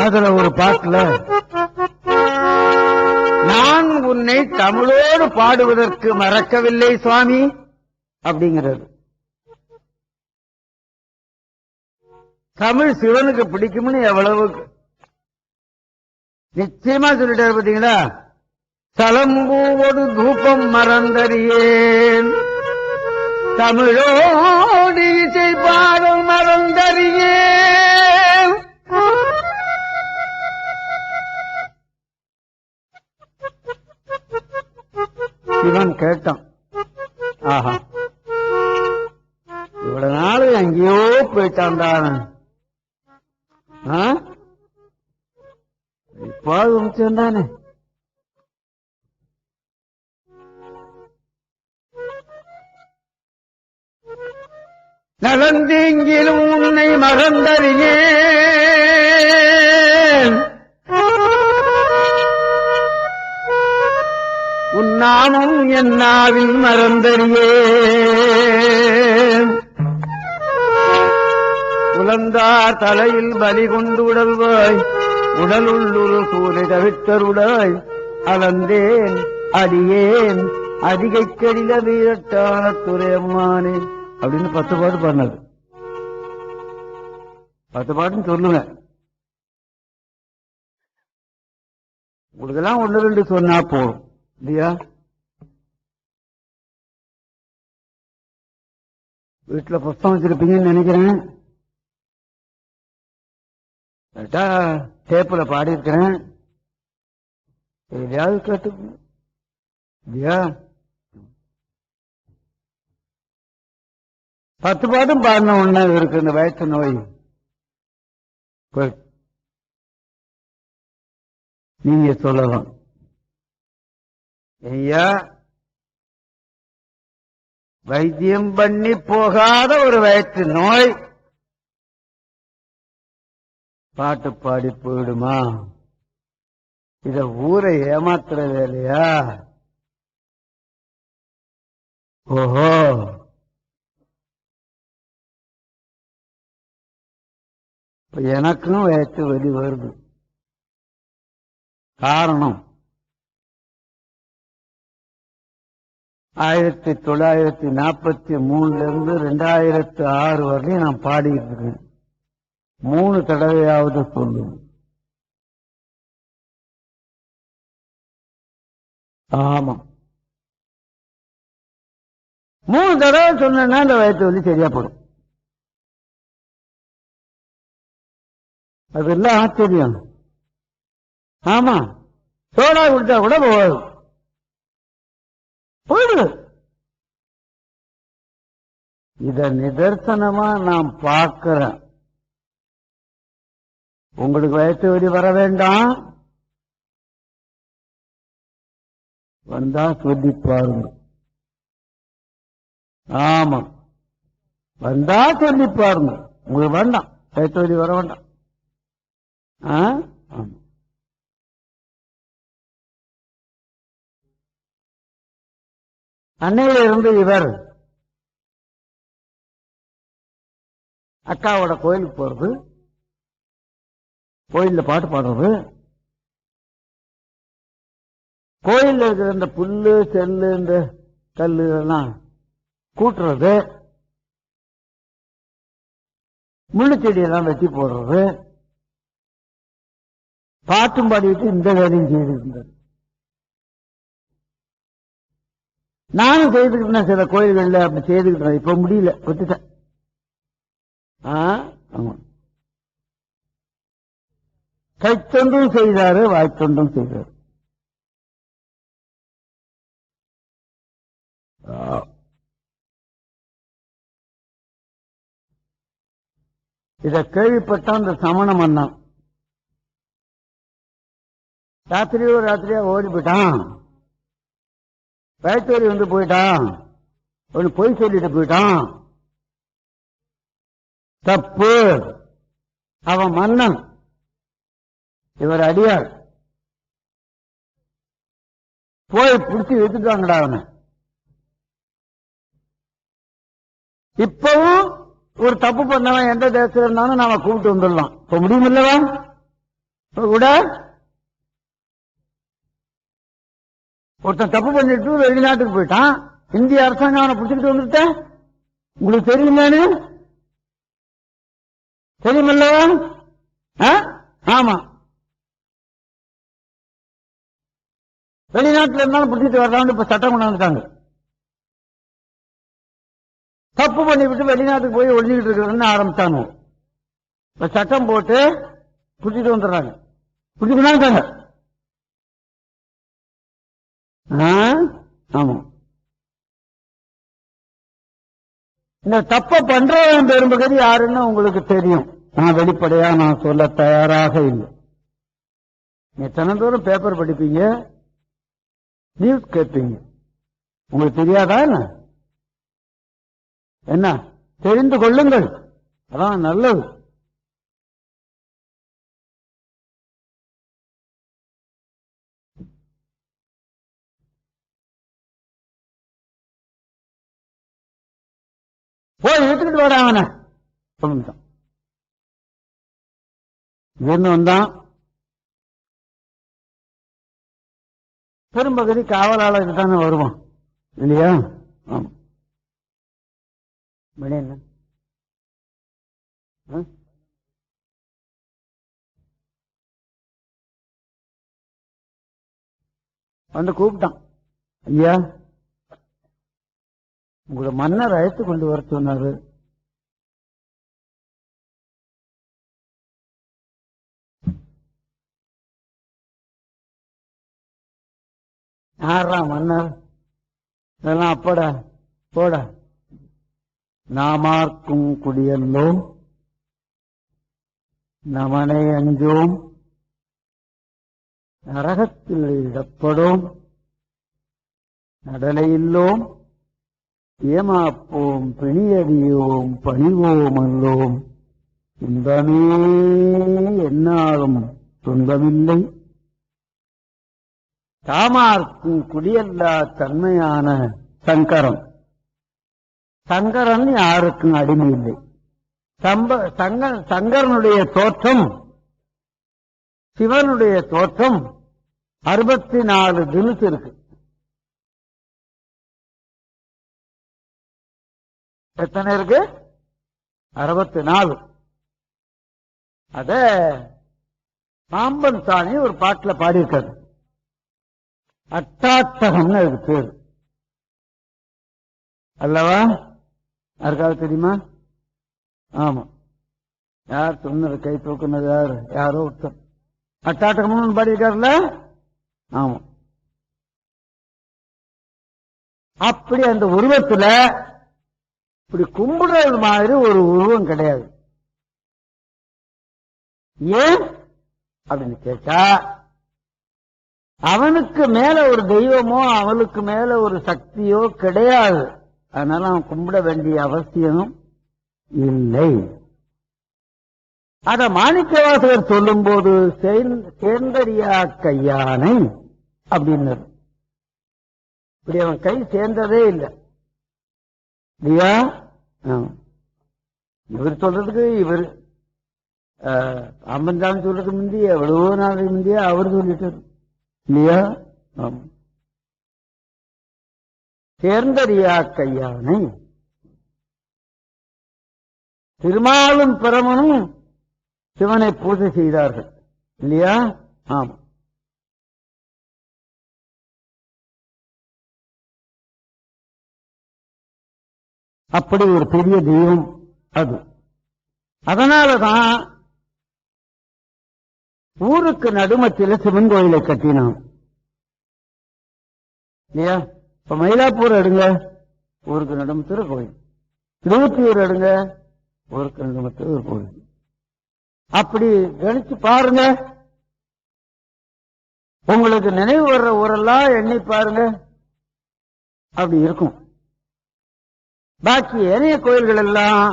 Speaker 2: அதுல ஒரு பாட்டுல நான் உன்னை தமிழோடு பாடுவதற்கு மறக்கவில்லை சுவாமி அப்படிங்கிறது. தமிழ் சிவனுக்கு பிடிக்கும்னு எவ்வளவு நிச்சயமா சொல்லிட்டாரு பாத்தீங்களா. சலம்பூவோடு தூபம் மறந்தறியேன், தமிழோடு இசை பாடல் மறந்தறியேன். இவன் கேட்டான், ஆஹா இவ்வளவு நாள் எங்கேயோ போயிட்டான்டான், இப்போ வம்சம் தானே. நலந்தீங்கிலும் உன்னை மறந்தறியேன், உன்னாமும் என் நாவில் மறந்தறியேன். உலந்தார் தலையில் பலி கொண்டு உடல்வாய், உடலுள்ளொரு சூரை தவிர்த்தருடாய், அலந்தேன் அடியேன் அதிகை கடில வீரட்டான துறையம்மானே அப்படின்னு 10 பாட்டு பாடினது. 10 பாட்டுன்னு சொல்லுங்க. உங்களுக்கெல்லாம் 1-2 சொன்னா போதும் இல்லையா. வீட்டுல புஸ்தகம் வச்சிருப்பீங்கன்னு நினைக்கிறேன். டேப்புல பாடி இருக்கிறேன், எதையாவது கேட்டு இல்லையா. 10 பாட்டும் பாடின ஒண்ணு இருக்கு இந்த வயிற்று நோய். நீங்க சொல்லலாம், ஐயா வைத்தியம் பண்ணி போகாத ஒரு வயிற்று நோய் பாட்டு பாடி போயிடுமா? இத ஊரை ஏமாத்துற வேலையா? ஓஹோ, எனக்கும் வயிற்று வலி வருது. காரணம் 1943 2006 வரையும் நான் பாடிட்டு இருக்கேன். 3 தடவையாவது சொல்லுங்க. ஆமா, 3 தடவை சொன்னா இந்த வயிற்று வலி சரியா போடும். அது எல்லாம் ஆச்சரியம். ஆமா, சோடா குடிச்சா கூட போயிடுது. இத நிதர்சனமா நான் பார்க்கிறேன். உங்களுக்கு வயிற்று வலி வர வேண்டாம், வந்தா சொல்லி பாருங்க. ஆமா, வந்தா சொல்லி பாருங்க. உங்களுக்கு வேண்டாம், வயிற்று வலி வர வேண்டாம். அன்னையில இருந்து இவர் அக்காவோட கோயிலுக்கு போறது, கோயில்ல பாட்டு பாடுறது, கோயில்ல இருக்கிற இந்த புல்லு செல்லு இந்த கல்லு எல்லாம் கூட்டுறது, முள்ளு செடியெல்லாம் வெட்டி போடுறது, பாட்டும் பாடிட்டு இந்த வேலையும் செய்திருந்தார். நானும் செய்துக்கிட்டேன், சில கோயில்கள்ல அப்படி செய்துக்கிட்டேன். இப்ப முடியல, விட்டுட்டேன். ஆமா, கைத்தொண்டும் செய்தாரு, வாய்த்தொண்டும் செய்தாரு. இத கேள்விப்பட்டான் அந்த சமண மன்னன். ராத்திரியா ஓடி போயிட்டான், வயிற்று வந்து போயிட்டான், ஒன்னு பொய் சொல்லிட்டு போயிட்டான். தப்பு, அவன் மன்னன், இவர் அடியார். போய் பிடிச்சி எடுத்துட்டாங்கடா அவனை. இப்பவும் ஒரு தப்பு பண்ணவன் எந்த தேசத்துல இருந்தாலும் நாம கூப்பிட்டு வந்துடலாம். இப்ப முடியுமில்லவா கூட? ஒருத்தன் தப்பு பண்ணிட்டு வெளிநாட்டுக்கு போயிட்டான், இந்திய அரசாங்கம் அவனை பிடிச்சிக்கிட்டு வந்துட்ட. உங்களுக்கு தெரியுமானு? தெரியுமில்லவா? ஆமா, வெளிநாட்டுல இருந்தாலும் பிடிச்சிட்டு வர்றான்னு இப்ப சட்டம் கொண்டு வந்துட்டாங்க. தப்பு பண்ணிவிட்டு வெளிநாட்டுக்கு போய் ஒழிஞ்சுக்கிட்டு இருக்கிறதுன்னு ஆரம்பிச்சாங்க. இப்ப சட்டம் போட்டு பிடிச்சிட்டு வந்துடுறாங்க, பிடிச்சிக்கிட்டாங்க. ஆமா, இந்த தப்ப பண்றவன் பெரும்பகுதி யாருன்னு உங்களுக்கு தெரியும். நான் வெளிப்படையா நான் சொல்ல தயாராக இல்லை. எத்தனை தூரம் பேப்பர் படிப்பீங்க, நியூஸ் கேட்பீங்க, உங்களுக்கு தெரியாதா என்ன? தெரிந்து கொள்ளுங்கள், அதான் நல்லது. போய் எடுத்துக்கிட்டு வர அவனை சொல்லிட்டான். இங்கிருந்து வந்தான். பெரும்பகுதி காவலாளருக்கு தானே வருவான் இல்லையா? ஆமா, என்ன வந்து கூப்பிட்டான். ஐயா, உங்களை மன்னர் அழைத்து கொண்டு வர சொன்னாரு. யாரா மன்னர்? இதெல்லாம் அப்படா போட, நாமார்க்கும் குடியல்லோம், நமனை அஞ்சோம், நரகத்தில் இடப்படும், நடலையில்லோம், ஏமாப்போம், பிணியடியோம், பணிவோம் அல்லோம், இன்பமே என்னாலும் துன்பமில்லை, தாமார்க்கும் குடியல்லா தன்மையான சங்கரன். சங்கரன் யாருக்கும் அடிமை இல்லை. சங்கரனுடைய தோற்றம், சிவனுடைய தோற்றம் 64 தினசு இருக்கு. எத்தனை இருக்கு? 64. அத பாம்பன் சாமி ஒரு பாட்டுல பாடியிருக்காரு. அட்டாட்டகம்னு அதுக்கு பேரு அல்லவா? யாருக்காவது தெரியுமா? ஆமா, யார் சொன்னது? கை தூக்குனது யாரு? யாரோ ஒருத்தர் அட்டாட்டகம்னு பாடியிருக்காருல்ல? ஆமா. அப்படி அந்த உருவத்துல இப்படி கும்பிடுறது மாதிரி ஒரு உருவம் கிடையாது. ஏன் அப்படின்னு கேட்டா, அவனுக்கு மேல ஒரு தெய்வமோ அவனுக்கு மேல ஒரு சக்தியோ கிடையாது. அதனால அவன் கும்பிட வேண்டிய அவசியம் இல்லை. அத மாணிக்கவாசகர் சொல்லும் போது சேர்ந்தறியா கையானை அப்படின்னு, இப்படி அவன் கை சேர்ந்ததே இல்லை இல்லையா? இவர் சொல்றதுக்கு இவர் அம்மன்சாமி சொல்றதுக்கு முந்தைய எவ்வளவோ நாளைக்கு முந்தைய அவர் சொல்லிட்டார் இல்லையா? சேர்ந்தறியா கையானை, திருமாலும் பிரமனும் சிவனை பூஜை செய்தார்கள் இல்லையா? ஆமா. அப்படி ஒரு பெரிய தெய்வம் அது. அதனாலதான் ஊருக்கு நடுமத்தில சிவன் கோயிலை கட்டினான் இல்லையா? இப்ப மயிலாப்பூர் எடுங்க, ஊருக்கு நடுமத்தில் கோயில். திருவத்தியூர் எடுங்க, ஊருக்கு நடுமத்தில் ஒரு கோயில். அப்படி கணிச்சு பாருங்க, உங்களுக்கு நினைவு வர்ற ஊரெல்லாம் எண்ணி பாருங்க, அப்படி இருக்கும். பாக்கி ஏனைய கோயில்கள் எல்லாம்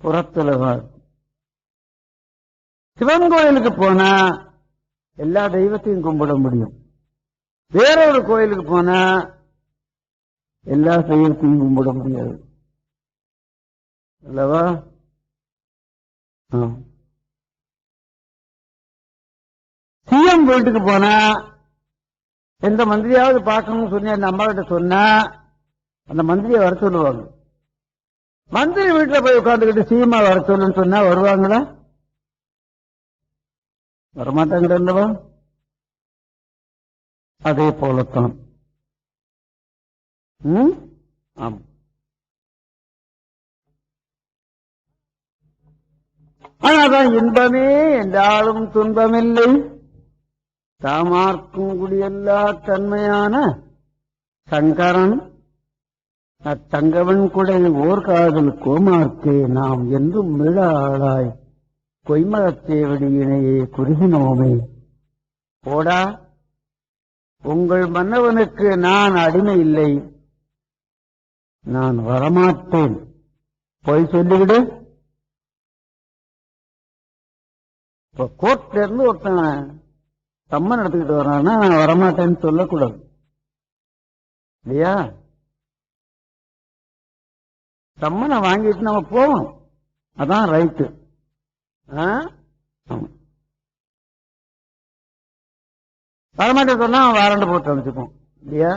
Speaker 2: புறத்துல சிவன் கோயிலுக்கு போனா எல்லா தெய்வத்தையும் கும்பிட முடியும். வேறொரு கோயிலுக்கு போனா எல்லா தெய்வத்தையும் கும்பிட முடியாது அல்லவா? சிஎம் வீட்டுக்கு போனா எந்த மந்திரியாவது பார்க்கணும்னு சொல்லி அந்த அம்மா கிட்ட சொன்னா அந்த மந்திரியை வர சொல்லுவாங்க. மந்திரி வீட்டுல போய் உட்காந்துக்கிட்டு சிஎம்மா வர சொல்லுன்னு சொன்னா வருவாங்களா? வரமாட்டாங்க. அதே போலத்தான். ஆமா. ஆனாதான் இன்பமே என்றாலும் துன்பமில்லை, தாமார்க்கும் குடியல்லா தன்மையான சங்கரன் அத்தங்கவன் குடை ஓர் காதல் கோமார்க்கே நாம் என்றும் மிழ ஆளாய் கொய்மரத்தேவடியினையே குறுகினோமே. போடா, உங்கள் மன்னவனுக்கு நான் அடிமை இல்லை, நான் வரமாட்டேன், போய் சொல்லிவிடு. இப்ப கோர்ட்ல இருந்து ஒருத்தன் சம்மன் எடுத்துக்கிட்டு வர்றான்னா நான் வரமாட்டேன்னு சொல்லக்கூடாது இல்லையா? சம்மனை வாங்கிட்டு நம்ம போவோம், அதான் ரைட்டு. வரமாட்டேன் சொன்னா வாரண்டு போட்டு அனுப்பிச்சுப்போம் இல்லையா?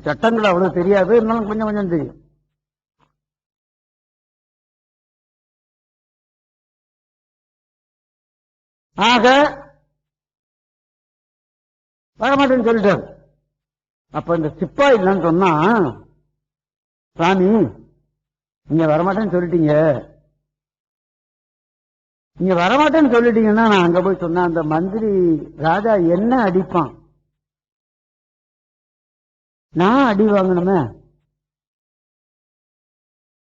Speaker 2: சட்டங்கள் அவ்வளவு தெரியாது, இருந்தாலும் கொஞ்சம் கொஞ்சம் தெரியும். ஆக வரமாட்டேன்னு சொல்லிட்டாரு. அப்ப இந்த சிப்பாய் இல்லைன்னு சொன்னா, சாமி நீங்க வரமாட்டேன்னு சொல்லிட்டீங்க, நீங்க வரமாட்டேன்னு சொல்லிட்டீங்கன்னா நான் அங்க போய் சொன்னா அந்த மந்திரி ராஜா என்ன அடிப்பான், நான் அடி வாங்கணுமே,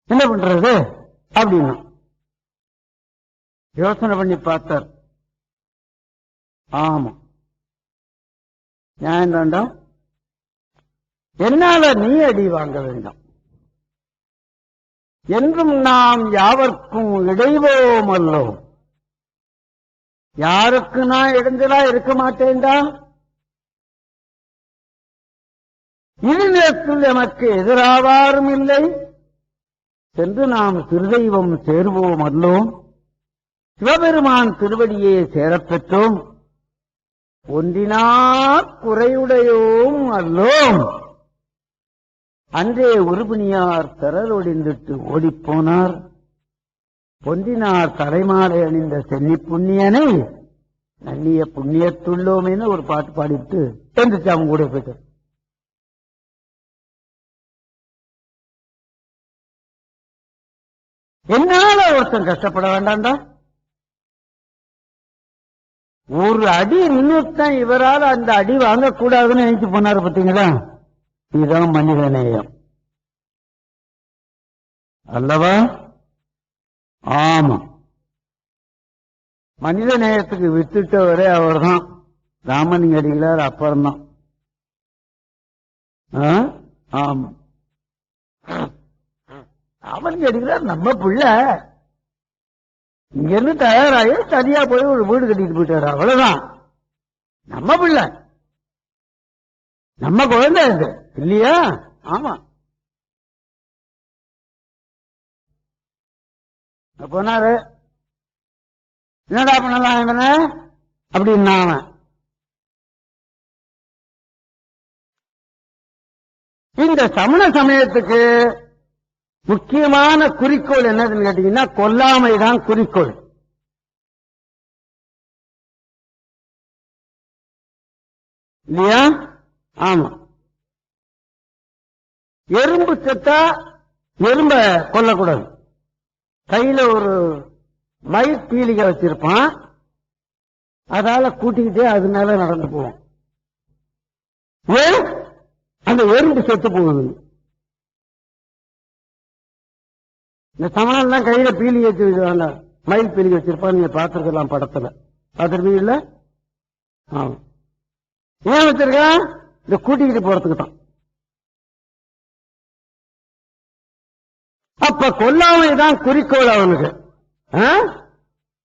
Speaker 2: என்ன பண்றது அப்படின்னா யோசனை பண்ணி பார்த்தார். ஆமா, நியாயம் தாண்டா, என்னால நீ அடி வாங்க வேண்டாம், என்றும் நாம் யாவர்க்கும் இடைவோம் அல்லோம், யாருக்கு நான் இடைஞ்சலா இருக்க மாட்டேன்டா, இனிமேற்குள் எமக்கு எதிராவாரும் இல்லை, சென்று நாம் திருதெய்வம் சேர்வோம் அல்லோம், சிவபெருமான் திருவடியே சேரப்பெற்றோம், ஒன்றினார் குறையுடையோம் அல்லோம். அன்றே உருபினியார் திரளொடிந்துட்டு ஓடிப்போனார், பொன்றினார் தலைமாலை அணிந்த சென்னி புண்ணியனை நன்னிய புண்ணியத்துள்ளோமேன்னு ஒரு பாட்டு பாடிட்டு எந்திரிச்சு அவங்க கூட போயிட்டு. என்னால ஒருத்தன் கஷ்டப்பட வேண்டாம்டா, ஒரு அடி இன்னொருத்தன் இவரால் அந்த அடி வாங்கக்கூடாதுன்னு நினைச்சு போனாரு பார்த்தீங்களா? இதுதான் மனித நேயம் அல்லவா? ஆமா, மனித நேயத்துக்கு வித்துட்டவரே அவர் தான், ராமலிங்க அடிகளார் அப்புறம்தான். ஆமா, ராமலிங்க அடிகளார் நம்ம பிள்ளை, இங்க இருந்து தயாராகி தனியா போய் ஒரு வீடு கட்டிட்டு போயிட்டாரு, அவ்வளவுதான். நம்ம பிள்ளை, நம்ம குழந்தை இது இல்லையா? ஆமா, போனாரு, என்னடா பண்ணலாம் அப்படின்னா, இந்த சமண சமயத்துக்கு முக்கியமான குறிக்கோள் என்னதுன்னு கேட்டீங்கன்னா கொல்லாமைதான் குறிக்கோள். இல்லையா? ஆமா. எறும்பு செத்தா எறும்ப கொல்லக்கூடாது. கையில ஒரு மயில் பீலிகை வச்சிருப்பான், அதால கூட்டிக்கிட்டே அது மேல நடந்து போவோம். ஏன்? அந்த எறும்பு செத்து போகுது. இந்த சமணம் தான் கையில பீலி வச்சிருக்காங்க, மயில் பீலிகை வச்சிருப்பான். நீங்க பார்த்திருக்கலாம் படத்துல, பார்த்திருப்பீங்கல்ல? ஆமா. ஏன் வச்சிருக்கான்? இந்த கூட்டிக்கிட்டு போறதுக்கு தான். அப்ப கொல்லாமை தான் குறிக்கோள் அவனுக்கு.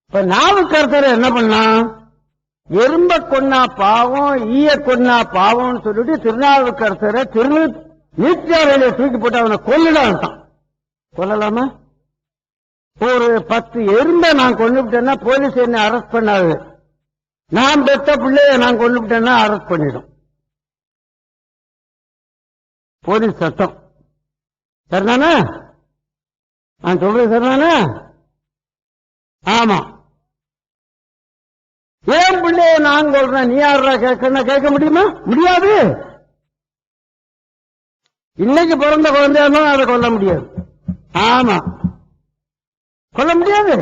Speaker 2: இப்ப நாவுக்கரசர் என்ன பண்ணா? எறும்ப கொன்னா பாவம், ஈய கொன்னா பாவம் சொல்லிட்டு திருநாவுக்கரசரை நீச்சாலையில தூக்கி போட்டு அவனை கொல்லுடான்ட்டான். கொல்லலாமா? ஒரு 10 எறும்பை நான் கொண்டுவிட்டேன்னா போலீஸ் என்ன அரெஸ்ட் பண்ணாது. நான் பெத்த பிள்ளைய நான் கொண்டுவிட்டேன்னா அரெஸ்ட் பண்ணிடும் போலீஸ் சட்டம். சரிதானே? நான் சொல்றது சரிதானே? ஆமா. ஏன் பிள்ளைய நான் சொல்றேன், நீ யாரா கேட்க முடியுமா? முடியாது. இன்னைக்கு பிறந்த குழந்தையா இருந்தாலும் அதை கொல்ல முடியாது. ஆமா, கொல்ல முடியாது.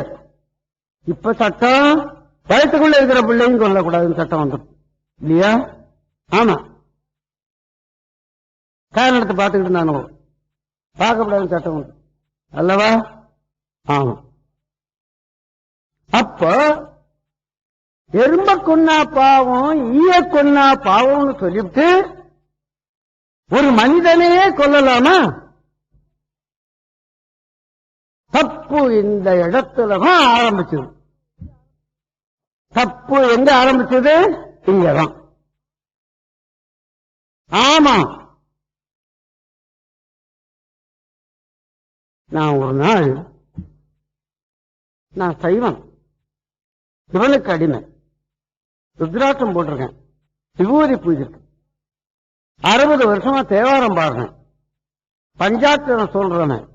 Speaker 2: இப்ப சட்டம் வயசுக்குள்ள இருக்கிற பிள்ளையும் கொல்லக்கூடாதுன்னு சட்டம் வந்துடும் இல்லையா? ஆமா. காரணம் எடுத்து பார்த்துக்கிட்டு நானோ பார்க்கக்கூடாதுன்னு சட்டம் உண்டு அல்லவா? ஆமா. அப்ப எறும்ப கொன்னா பாவம், ஈய கொன்னா பாவம்னு சொல்லிவிட்டு ஒரு மனிதனையே கொல்லலாமா? தப்பு இந்த இடத்துலதான் ஆரம்பிச்சது. தப்பு எங்க ஆரம்பிச்சது? இங்கதான். ஆமா. நான் ஒரு நாள், நான் சைவன், சிவனுக்கு அடிமை, ருத்ராட்சம் போட்டிருக்கேன், விபூதி பூஜைக்கு 60 வருஷமா தேவாரம் பாடுறேன், பஞ்சாட்சரம் சொல்றவன்,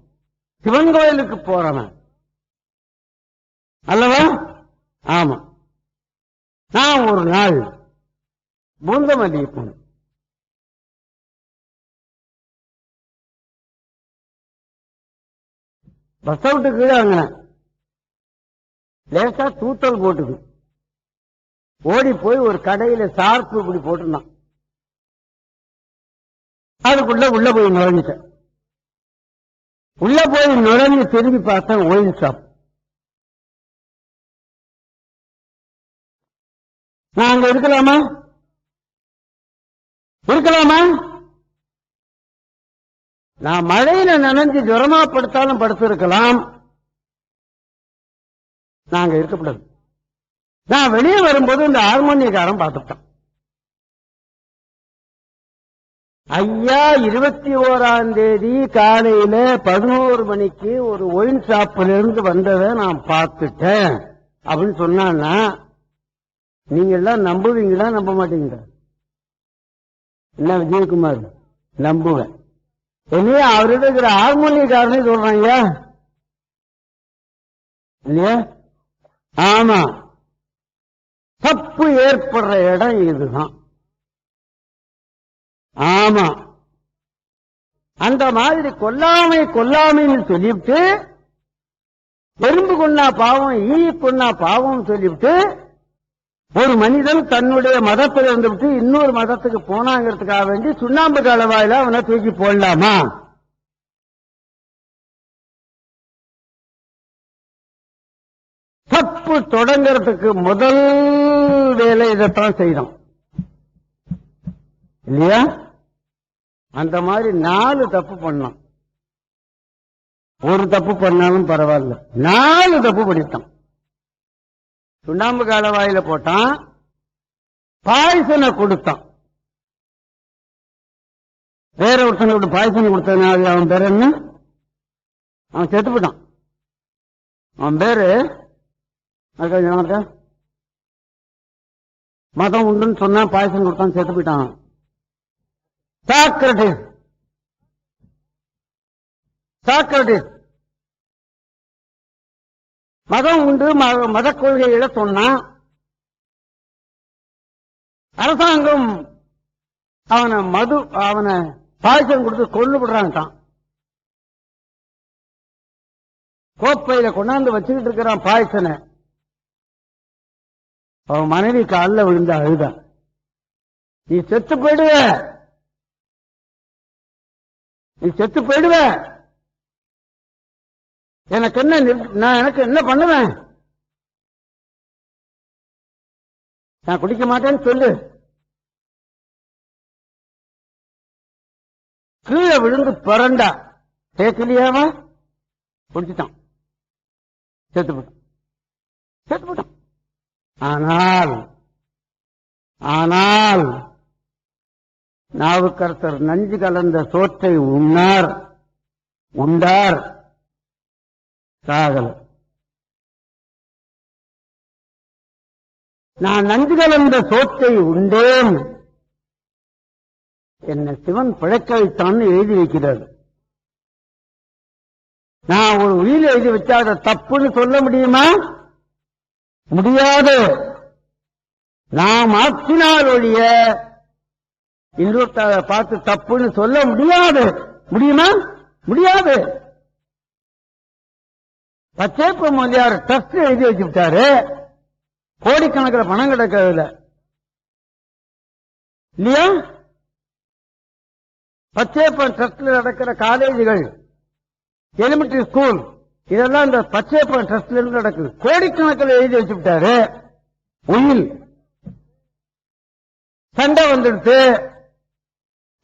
Speaker 2: சிவன் கோயிலுக்கு போறவன் அல்லவா? ஆமா. நான் ஒரு நாள் பூந்தமல்லி போனேன். பஸ் அவுட்டு கீழே வாங்கினேன். லேசா தூத்தல் போட்டுது. ஓடி போய் ஒரு கடையில சார்பு இப்படி போட்டிருந்தான். அதுக்குள்ள உள்ள போய் நுழைஞ்சிட்டேன். உள்ள போய் நுழைஞ்சு திரும்பி பார்த்தேன், ஒயின் ஷாப். நான் அங்க இருக்கலாமா? இருக்கலாமா? நான் மழையில நனைஞ்சு ஜுரமா படுத்தாலும் படுத்திருக்கலாம். நாங்க இருக்கக்கூடாது. நான் வெளியே வரும்போது இந்த ஹார்மோனியக்காரன் பார்த்துட்டான். ஐயா 21ஆம் தேதி காலையில 11 மணிக்கு ஒரு ஒயின் ஷாப்ல இருந்து வந்ததை நான் பார்த்துட்டேன் அப்படின்னு சொன்னான்னா நீங்க எல்லாம் நம்புவீங்களா நம்ப மாட்டீங்களா? என்ன விஜயகுமார்? நம்புவேன். என்னையா அவர்கிட்ட இருக்கிற ஹார்மோனியக்காரனே சொல்றாங்க இல்லையா? ஆமா. தப்பு ஏற்படுற இடம் இதுதான். ஆமா. அந்த மாதிரி கொல்லாமைன்னு சொல்லிவிட்டு, எறும்பு கொன்னா பாவம், ஈ கொன்னா பாவம் சொல்லிவிட்டு, ஒரு மனிதன் தன்னுடைய மதத்தில் இருந்துவிட்டு இன்னொரு மதத்துக்கு போனாங்கிறதுக்காக வேண்டி சுண்ணாம்பு கலவாயில அவனை தூக்கி போடலாமா? தப்பு தொடங்கிறதுக்கு முதல் வேலை இதைத்தான் செய்யணும் இல்லையா? அந்த மாதிரி 4 தப்பு பண்ணோம். ஒரு தப்பு பண்ணாலும் பரவாயில்ல, 4 தப்பு பண்ணிட்டான். சுண்ணாம்பு காலவாயில போட்டான், பாய்சனை கொடுத்தான். வேற ஒருத்தனுக்கு பாய்சன் கொடுத்ததுனால அவன் பேர் என்ன? அவன் செத்து போட்டான். அவன் பேரு மதம் உண்டுன்னு சொன்னா பாய்சன் கொடுத்தான், செத்து போயிட்டான். சாக்ரட்டிஸ். சாக்ரட்டிஸ் மதம் உண்டு, மத கொள்கைகளை சொன்னான். அரசாங்கம் அவனை பாய்ச்சல் கொடுத்து கொண்டு விடுறான்ட்டான். கோப்பையில கொண்டாந்து வச்சுக்கிட்டு இருக்கிறான் பாய்ச்சனை. அவன் மனைவி காலில் விழுந்த அழுதான். நீ செத்து போயிடுவ, நீ செத்து போயிடுவ, எனக்கு என்ன பண்ணுவேன், நான் குடிக்க மாட்டேன்னு சொல்லு. கீழே விழுந்து பிறண்டா, கேட்கலையாவா, குடிச்சுட்டான், செத்து போட்டான். ஆனால் நாவுக்கரசர் நஞ்சு கலந்த சோற்றை உண்டார், சாகல. நான் நஞ்சு கலந்த சோற்றை உண்டேன், என்ன சிவன் பிழைக்க வைத்தான் எழுதி வைக்கிறார். நான் ஒரு உயிர் எழுதி வச்சா அதை தப்புன்னு சொல்ல முடியுமா? முடியாது. நாம் மாற்றினால் ஒழிய இன்னொருத்த பார்த்து தப்புன்னு சொல்ல முடியாது. முடியுமா? முடியாது. பச்சேப்ப முதலியார் ட்ரஸ்ட் எழுதி வச்சுட்டாரு, கோடிக்கணக்கில் பணம் கிடைக்கிறதுல இல்லையா? பச்சேப்பன் ட்ரஸ்ட்ல நடக்கிற காலேஜுகள், எலிமெண்டரி ஸ்கூல், இதெல்லாம் இந்த பச்சேப்பன் ட்ரஸ்ட்ல இருந்து நடக்குது. கோடிக்கணக்கில் எழுதி வச்சுட்டாரு. உயில் சண்டை வந்துடுத்து,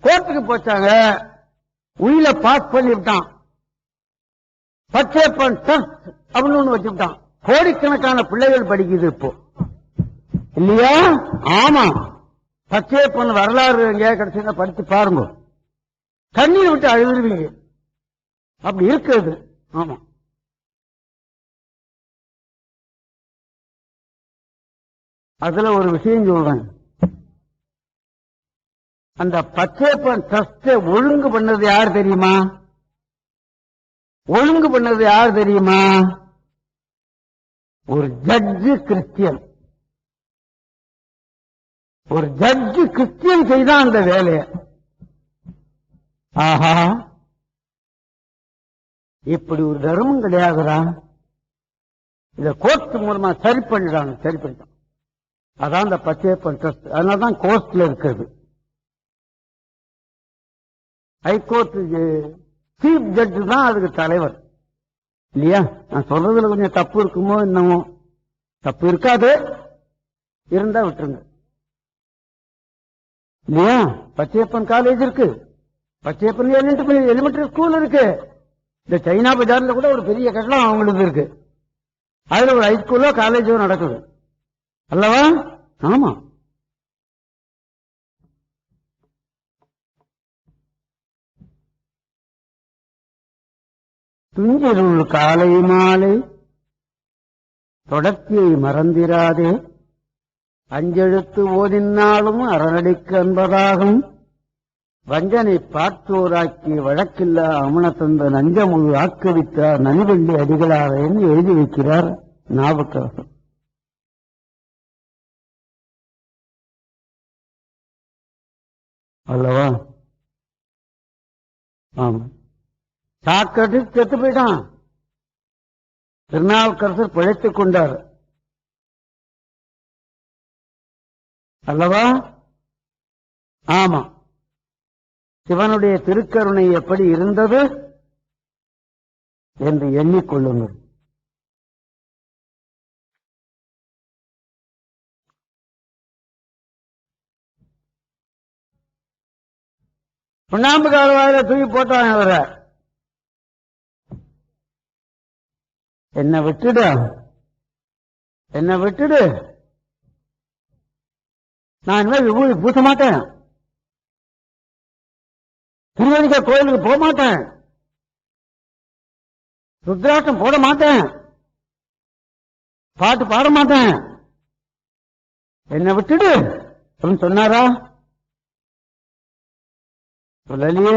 Speaker 2: கோர்ட்டுக்கு போச்சாங்க, உயில பாஸ் பண்ணிவிட்டான். பச்சேப்பன் ட்ரஸ்ட் அப்படின்னு ஒண்ணு வச்சுட்டான். கோடிக்கணக்கான பிள்ளைகள் படிக்குது இப்போ, இல்லையா? ஆமா. பச்சேப்பன் வரலாறு எங்கேயா கிடைச்சா படிச்சு பாருங்க, கண்ணீர் விட்டு அழுதுருவீங்க. அப்படி இருக்கிறது. ஆமா. அதுல ஒரு விஷயம் சொல்றேன். அந்த பச்சேப்பன் ட்ரஸ்ட ஒழுங்கு பண்ணது யார் தெரியுமா? ஒழுங்கு பண்ணது யார் தெரியுமா? ஒரு ஜட்ஜு கிறிஸ்டியன். ஒரு ஜட்ஜு கிறிஸ்டியன் செய்தான் அந்த வேலையை. ஆஹா, இப்படி ஒரு தர்மம் கிடையாதுடா. இத கோர்ட் மூலமா சரி பண்ணிட்டான். அதான் இந்த பச்சேப்பன் ட்ரஸ்ட். அதனாலதான் கோர்ட்ல இருக்கிறது. ஹைகோர்ட் சீஃப் ஜட்ஜ் தான் அதுக்கு தலைவர், இல்லையா? நான் சொல்றதுல கொஞ்சம் தப்பு இருக்குமோ என்னமோ. தப்பு இருக்காது, இருந்தா விட்டுருங்க, இல்லையா? பச்சையப்பன் காலேஜ் இருக்கு, பச்சையப்பன் எலிமெண்டரி ஸ்கூல் இருக்கு. இந்த சைனா பஜார்ல கூட ஒரு பெரிய கட்டடம் அவங்களுக்கு இருக்கு. அதுல ஒரு ஹைஸ்கூலோ காலேஜோ நடக்குது அல்லவா? ஆமா. துஞ்சிருள் காலை மாலை தொடர்ச்சியை மறந்திராதே, அஞ்செழுத்து ஓதினாலும் அரணடிக்கு அன்பதாகும், வஞ்சனை பார்த்தோராக்கி வழக்கில்லா அமன தந்த நஞ்சமுழு ஆக்குவித்தார் நனிவெள்ளி அடிகளார் என்று எழுதி வைக்கிறார் நாவுக்கரசர். அல்லவா? ஆமா. சாக்ரட்டிஸ் செத்து போயிட்டான், திருநாவுக்கரசர் பிழைத்துக் கொண்டார் அல்லவா? ஆமா. சிவனுடைய திருக்கருணை எப்படி இருந்தது என்று எண்ணிக்கொள்ளுங்கள். சுண்ணாம்பு கால்வாயில தூக்கி போட்டான் அவரை. என்ன விட்டுடு, நான் இனிமேல் விபூதி பூச மாட்டேன், திருவணிக்க கோயிலுக்கு போக மாட்டேன், ருத்ராட்சம் போட மாட்டேன், பாட்டு பாட மாட்டேன், என்ன விட்டுடு அப்படின்னு சொன்னாரா? சொல்லலையே.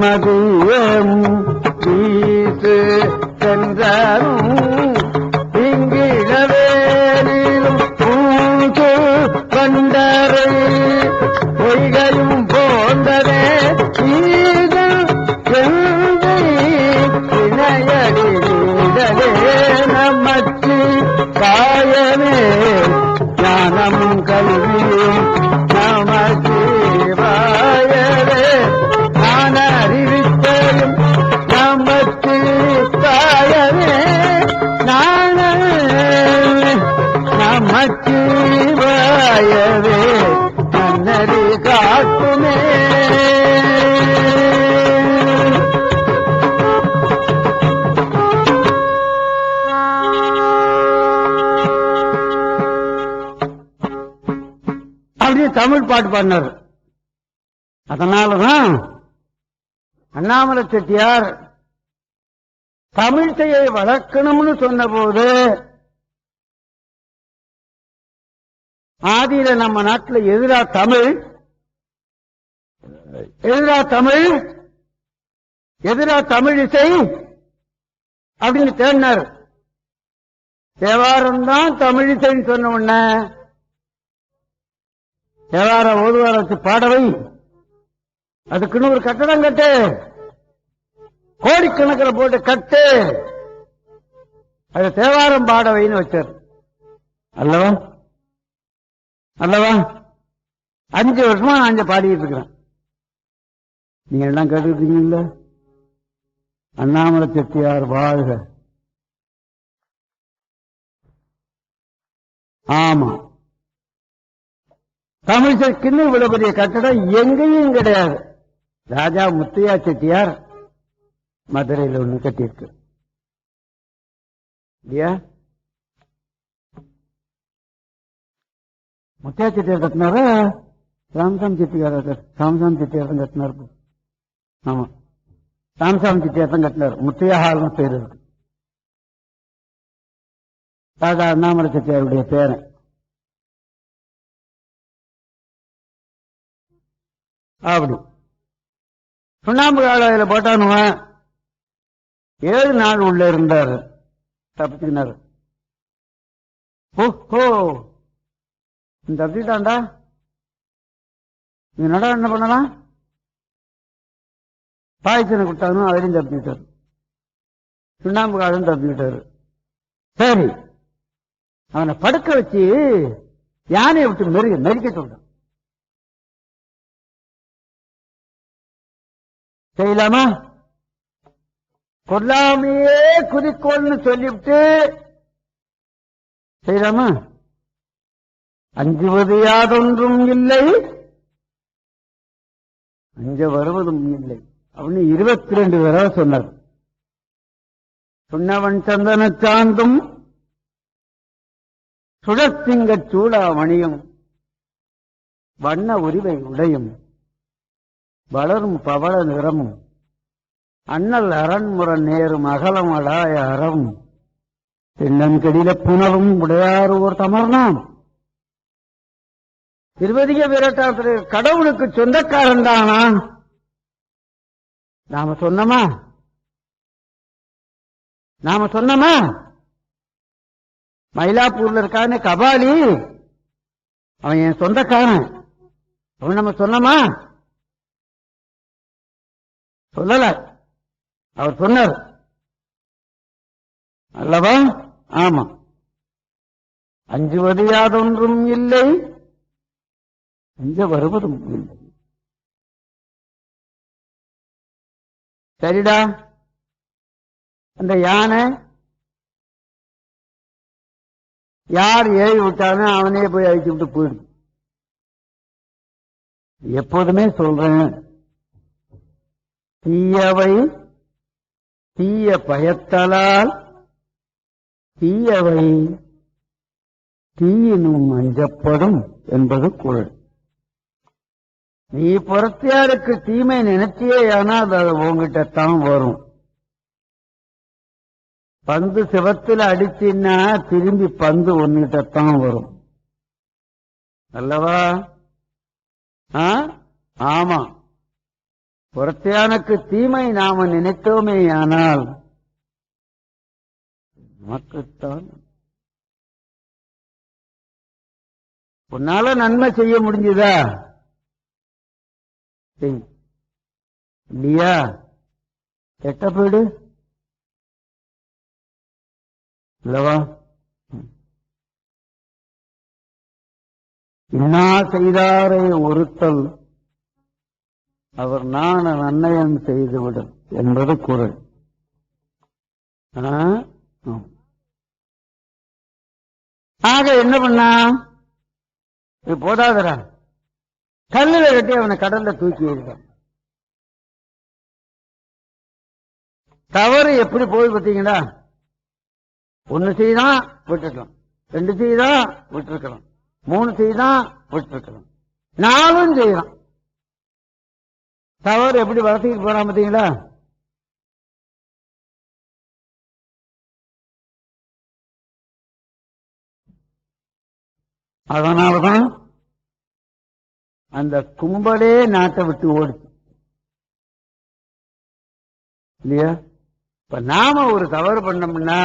Speaker 2: மதியம் வீசு சென்றாரும் இங்கிழவேனிலும் பூசு வந்தரை பொய்கையும் போந்ததே ஈதல் இணையடி நீடலே நமச்சி காயமே ஞானம் கல்வியும் நமச்சி வாயவே நான் அறிவித்தையும் நமச்சி காயவே நான் நமச்சி வாயவே நன்னறி காட்டுமே. அப்படியே தமிழ் பாட்டு பாடினார். அதனாலதான் அண்ணாமலை செட்டியார் தமிழ்த்தையை வளர்க்கணும்னு சொன்ன போது ஆதியில நம்ம நாட்டில் எதிரா தமிழ் இசை அப்படின்னு தேடினார். தேவாரம் தான் தமிழ் இசைன்னு சொன்ன உடனே தேவார ஓதுவார வச்சு பாடவை, அதுக்குன்னு ஒரு கட்டடம் கட்டு, கோடிக்கணக்கில் போட்டு கட்டு, அது தேவாரம் பாடவைன்னு வச்சார். அல்லவா அல்லவா 5 வருஷமா நான் இங்க பாடிட்டு இருக்கிறேன். நீங்க எல்லாம் கேட்டுக்கிட்டீங்கல்ல, அண்ணாமலை செட்டியார் வாழ்க. ஆமா, தமிழ்ச்சின்னு இவ்வளவு பெரிய கட்டடம் எங்கேயும் கிடையாது. ராஜா முத்தையா செட்டியார் மதுரையில் ஒண்ணு கட்டியிருக்கு இல்லையா? முத்தையா செட்டியார் கட்டினாரா ராமசாமி செட்டியார்? ராமசாமி செட்டியார் தான் கட்டினார். ஆமா, ராமசாமி செட்டியார் தான் கட்டினார். முத்தையா ஹால்னு பேர் இருக்கு. ராஜா அண்ணாமலை செட்டியாருடைய பேரன். அப்படி சுண்ணாம்பு காலையில போட்டானுவன் 7 நாள் உள்ள இருந்தாரு, தப்பிச்சுக்கினாரு. ஓஹோ, தப்பிட்டான்டா, நீ நட என்ன பண்ணலாம்? பாய்ச்சனை கொடுத்தானும் அவரையும் தப்பிக்கிட்டாரு, சுண்ணாம்பு காலம் தப்பிக்கிட்டாரு. சரி, அவனை படுக்க வச்சு யானையை விட்டு மெரிக்க சொல்றான். செய்யலாமா? கொல்லாமையே குறிக்கோள்னு சொல்லிவிட்டு செய்யலாமா? அஞ்சுவது யாதொன்றும் இல்லை, அஞ்ச வருவதும் இல்லை அப்படின்னு 22 தடவை சொன்னார். சொன்னவன் சந்தன சாந்தும் சுழற்சிங்க சூடாமணியும் வண்ண உரிவை உடையும் வளரும் பவள நிறமும் அண்ணல் அரண்முரண் நேரும் அகலம் அடாய அறம் தென்னன்கடில புனரும் உடையாறு ஒரு தமர்னாம். திருவதிக வீரட்டாத்திர கடவுளுக்கு சொந்தக்காரன் தானா? நாம சொன்னோமா? மயிலாப்பூர்ல இருக்கானே கபாலி, அவன் என் சொந்தக்காரன், அவன் நம்ம சொன்னோமா? சொல்லல, அவர் சொன்னார் அல்லவா? ஆமா, அஞ்சுவது யாதொன்றும் இல்லை, அஞ்ச வருவதும் இல்லை. சரிடா, அந்த யானை யார் ஏறி விட்டாலும் அவனே போய் அழிச்சு விட்டு போயிடுது. எப்போதுமே சொல்றேன், தீயவை தீய பயத்தலால் தீயவை தீயினும் அஞ்சப்படும் என்பது குறள். நீ புறத்தியாருக்கு தீமை நினைச்சியே, ஆனால் அது உங்ககிட்டத்தான் வரும். பந்து சிவத்தில் அடிச்சின்னா திரும்பி பந்து ஒன்னுகிட்டத்தான் வரும் அல்லவா? ஆமா, புறத்தியானுக்கு தீமை நாம நினைத்தோமே ஆனால் நமக்குத்தான். உன்னால நன்மை செய்ய முடிஞ்சதா? இல்லையா? கெட்ட போயிடு இல்லவா? இன்னா செய்தாரை ஒருத்தல் அவர் நான் நன்னயம் செய்துவிடும் என்பது குறள். ஆக என்ன பண்ணா? இது போதாதரா, கல்லுல கட்டி அவனை கடல்ல தூக்கி எறிதான். தவறு எப்படி போய் பார்த்தீங்களா? ஒன்னு செய்தான் விட்டுருக்கலாம், 2 செய்தான் விட்டுருக்கலாம், 3 செய்தான் விட்டுருக்கலாம், 4 செய்யலாம். தவறு எப்படி வளர்த்திட்டு போறான் பார்த்தீங்களா? அதனாலதான் அந்த கும்பலே நாட்டை விட்டு ஓடுச்சு இல்லையா? இப்ப நாம ஒரு தவறு பண்ணோம்னா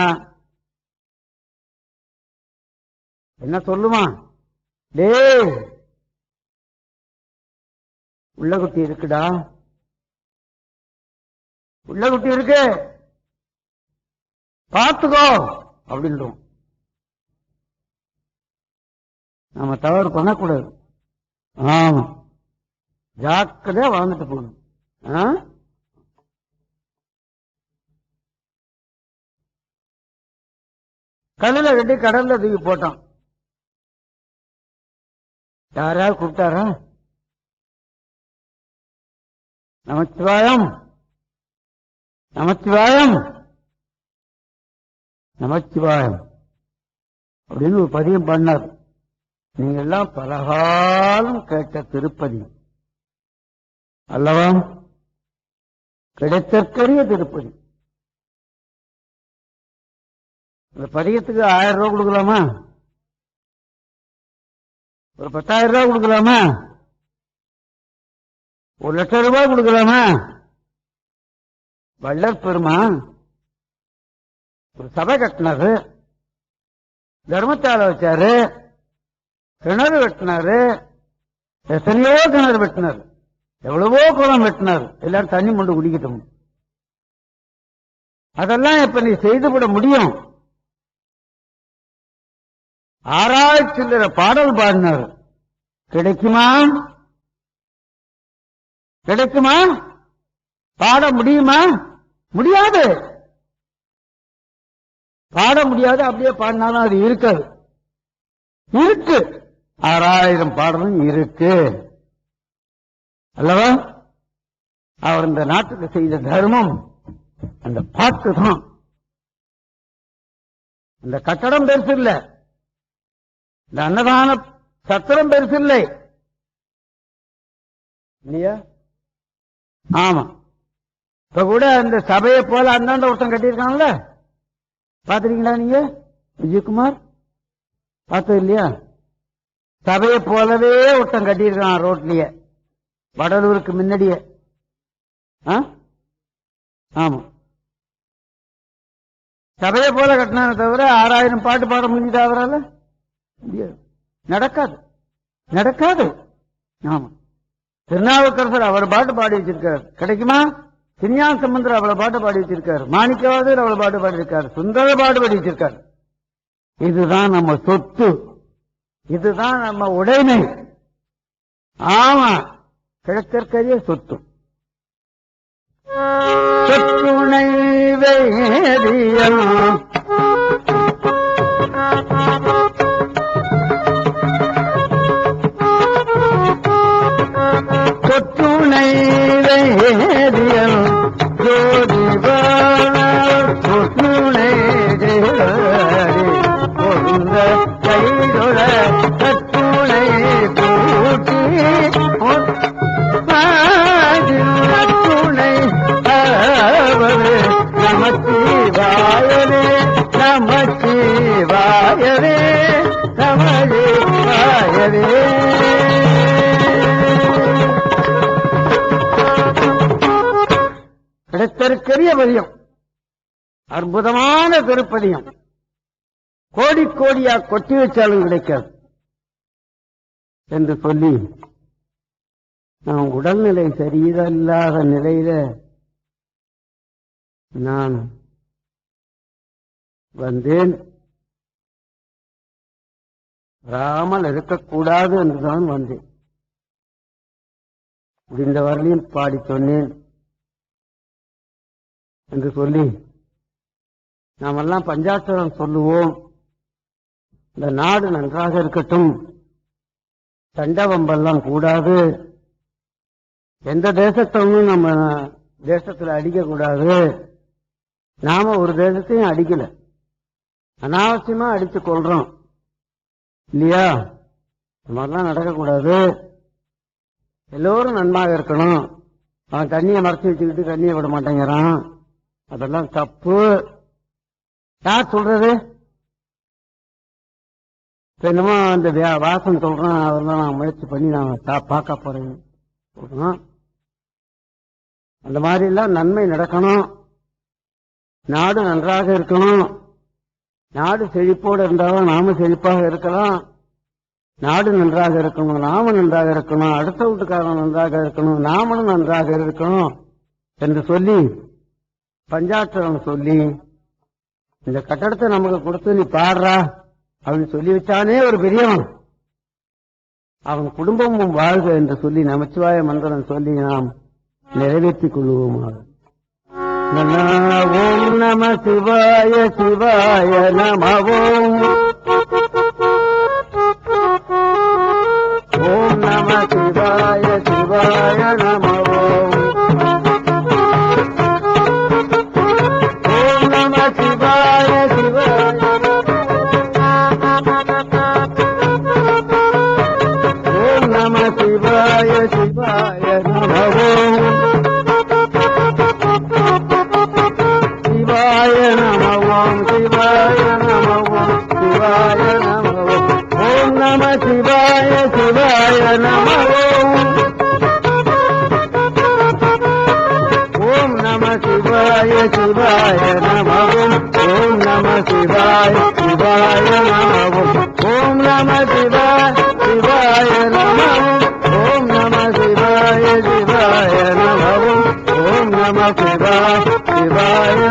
Speaker 2: என்ன சொல்லுமா? டேய் உள்ள குட்டி இருக்குடா, உள்ள குட்டி இருக்கு பார்த்துக்கோ அப்படின்றோம். நாம தவறு பண்ணக்கூடாது. ஆமா, ஜாக்கிரதையா வாழ்ந்துட்டு போகணும். கல்லுல கட்டி கடல்ல தூக்கி போட்டான். யாராவது கூப்பிட்டாரா? நமச்சிவாயம் நமச்சிவாயம் நமச்சிவாயம் அப்படின்னு ஒரு பதியம் பண்ணார். நீங்க எல்லாம் பலகாலம் கேட்ட திருப்பதி அல்லவா? கிடைத்தற்கரிய திருப்பதி. இந்த பதியத்துக்கு 1000 ரூபாய் கொடுக்கலாமா? ஒரு 10,000 ரூபாய் கொடுக்கலாமா? 1,00,000 ரூபாய் கொடுக்கலாமா? வள்ளல் பெருமான் ஒரு சபை கட்டினாரு, தர்மத்தால வச்சாரு, கிணறு வெட்டினாரு, எத்தனையோ கிணறு வெட்டினாரு, எவ்வளவோ குளம் வெட்டினாரு, எல்லாரும் தண்ணி கொண்டு குடிக்கிட்டோம். அதெல்லாம் இப்ப நீ செய்துவிட முடியும்? ஆராய்ச்சியில பாடல் பாடினார். கிடைக்குமா? கிடைக்குமா? பாட முடியுமா? முடியாது. பாட முடியாது. அப்படியே பாடினாலும் அது இருக்காது. இருக்கு, 6000 பாடலும் இருக்கு அல்லவா? அவர் இந்த நாட்டுக்கு செய்த தர்மம் அந்த பாட்டு தான். அந்த கட்டடம் பெருசு இல்ல, இந்த அன்னதான சத்திரம் பெருசு இல்லை இல்லையா? ஆமா. இப்ப கூட அந்த சபையை போல அந்தாண்ட ஒருத்தன் கட்டியிருக்காங்கல்ல, பாத்துறீங்களா நீங்க? விஜயகுமார் பார்த்தது இல்லையா? சபையை போலவே ஒருத்தன் கட்டியிருக்கான் ரோட்லயே, வடலூருக்கு முன்னாடியே. ஆமா, சபையை போல கட்டினானே தவிர 6000 பாட்டு பாட முடிஞ்சா அவரால? நடக்காது, நடக்காது. ஆமா, திருநாவுக்கரசர் அவர் பாட்டு பாடி வச்சிருக்காரு. கிடைக்குமா? திருஞான சம்பந்தர் அவளை பாட்டு பாடி வச்சிருக்காரு, மாணிக்கவாதர் அவளை பாட்டு பாடி இருக்காரு, சுந்தர பாட்டு பாடி வச்சிருக்காரு. இதுதான் நம்ம சொத்து, இதுதான் நம்ம உடைமை. ஆமா, கிடைத்தற்கரிய சொத்து. சொத்துணை வேதியம் சொத்துணை வேதியம் ஜோதிவான சொத்துணை பொருந்த கைதொழ சத்துணை கூட்டி துணை நமச்சிவாயவே நமச்சிவாயவே நமச்சிவாயவே. மிகப்பெரிய பதியம், அற்புதமான திருப்பதியம், கோடி கோடியா கொட்டி வச்சாலும் கிடைக்காது என்று சொல்லி, நான் உடல்நிலை சரியில்லாத நிலையில நான் வந்தேன். வராமல் இருக்கக்கூடாது என்றுதான் வந்தேன். முடிந்த வரலையும் பாடி சொன்னேன் என்று சொல்லி, நாமெல்லாம் பஞ்சாட்சரம் சொல்லுவோம். இந்த நாடு நன்றாக இருக்கட்டும், சண்டவம்பெல்லாம் கூடாது, எந்த தேசத்தையும் நம்ம தேசத்துல அடிக்க கூடாது, நாம ஒரு தேசத்தையும் அடிக்கல, அனாவசியமா அடிச்சு கொள்றோம் இல்லையா? இந்த மாதிரிலாம் நடக்கக்கூடாது, எல்லோரும் நன்மாக இருக்கணும். அவன் தண்ணியை மறைச்சு வச்சுக்கிட்டு தண்ணியை விட மாட்டேங்கிறான், அதெல்லாம் தப்பு. யார் சொல்றது? என்னமோ அந்த வாசம் சொல்றான், அதெல்லாம் நான் முயற்சி பண்ணி நான் பார்க்க போறேன் சொல்றான். அந்த மாதிரி எல்லாம் நன்மை நடக்கணும், நாடு நன்றாக இருக்கணும். நாடு செழிப்போடு இருந்தாலும் நாம செழிப்பாக இருக்கலாம். நாடு நன்றாக இருக்கணும், நாம நன்றாக இருக்கணும், அடுத்த வீட்டுக்காரன் நன்றாக இருக்கணும், நாமளும் நன்றாக இருக்கணும் என்று சொல்லி பஞ்சாட்சரம் சொல்லி, இந்த கட்டடத்தை நமக்கு கொடுத்து நீ பாடுறா அப்படின்னு சொல்லி வச்சானே ஒரு பெரியவன், அவன் குடும்பமும் வாழ்க என்று சொல்லி நமச்சிவாய மந்திரம் சொல்லி நாம் நிறைவேற்றிக் கொள்வோமாக. ஓம் நம சிவாய சிவாய நமவோம். ஓம் நம சிவாய சிவாய நமவோம். ஓம் நம சிவாய சிவாய. ஓம் நம சிவாய சிவாய நமவோம். சிவாய நமவோம் சிவாய நமவோம் சிவாய நமவோம். ஓம் நம சிவாய சிவாய நமவோம். ஓம் நம சிவாய சிவாய நமவோம். ஓம் நம சிவாய சிவாய நமவோம். ஓம் நம சிவாய சிவாய நமவோம். ஓம் நம சிவாய சிவாய நமவோம். ஓம் நம சிவாய சிவாய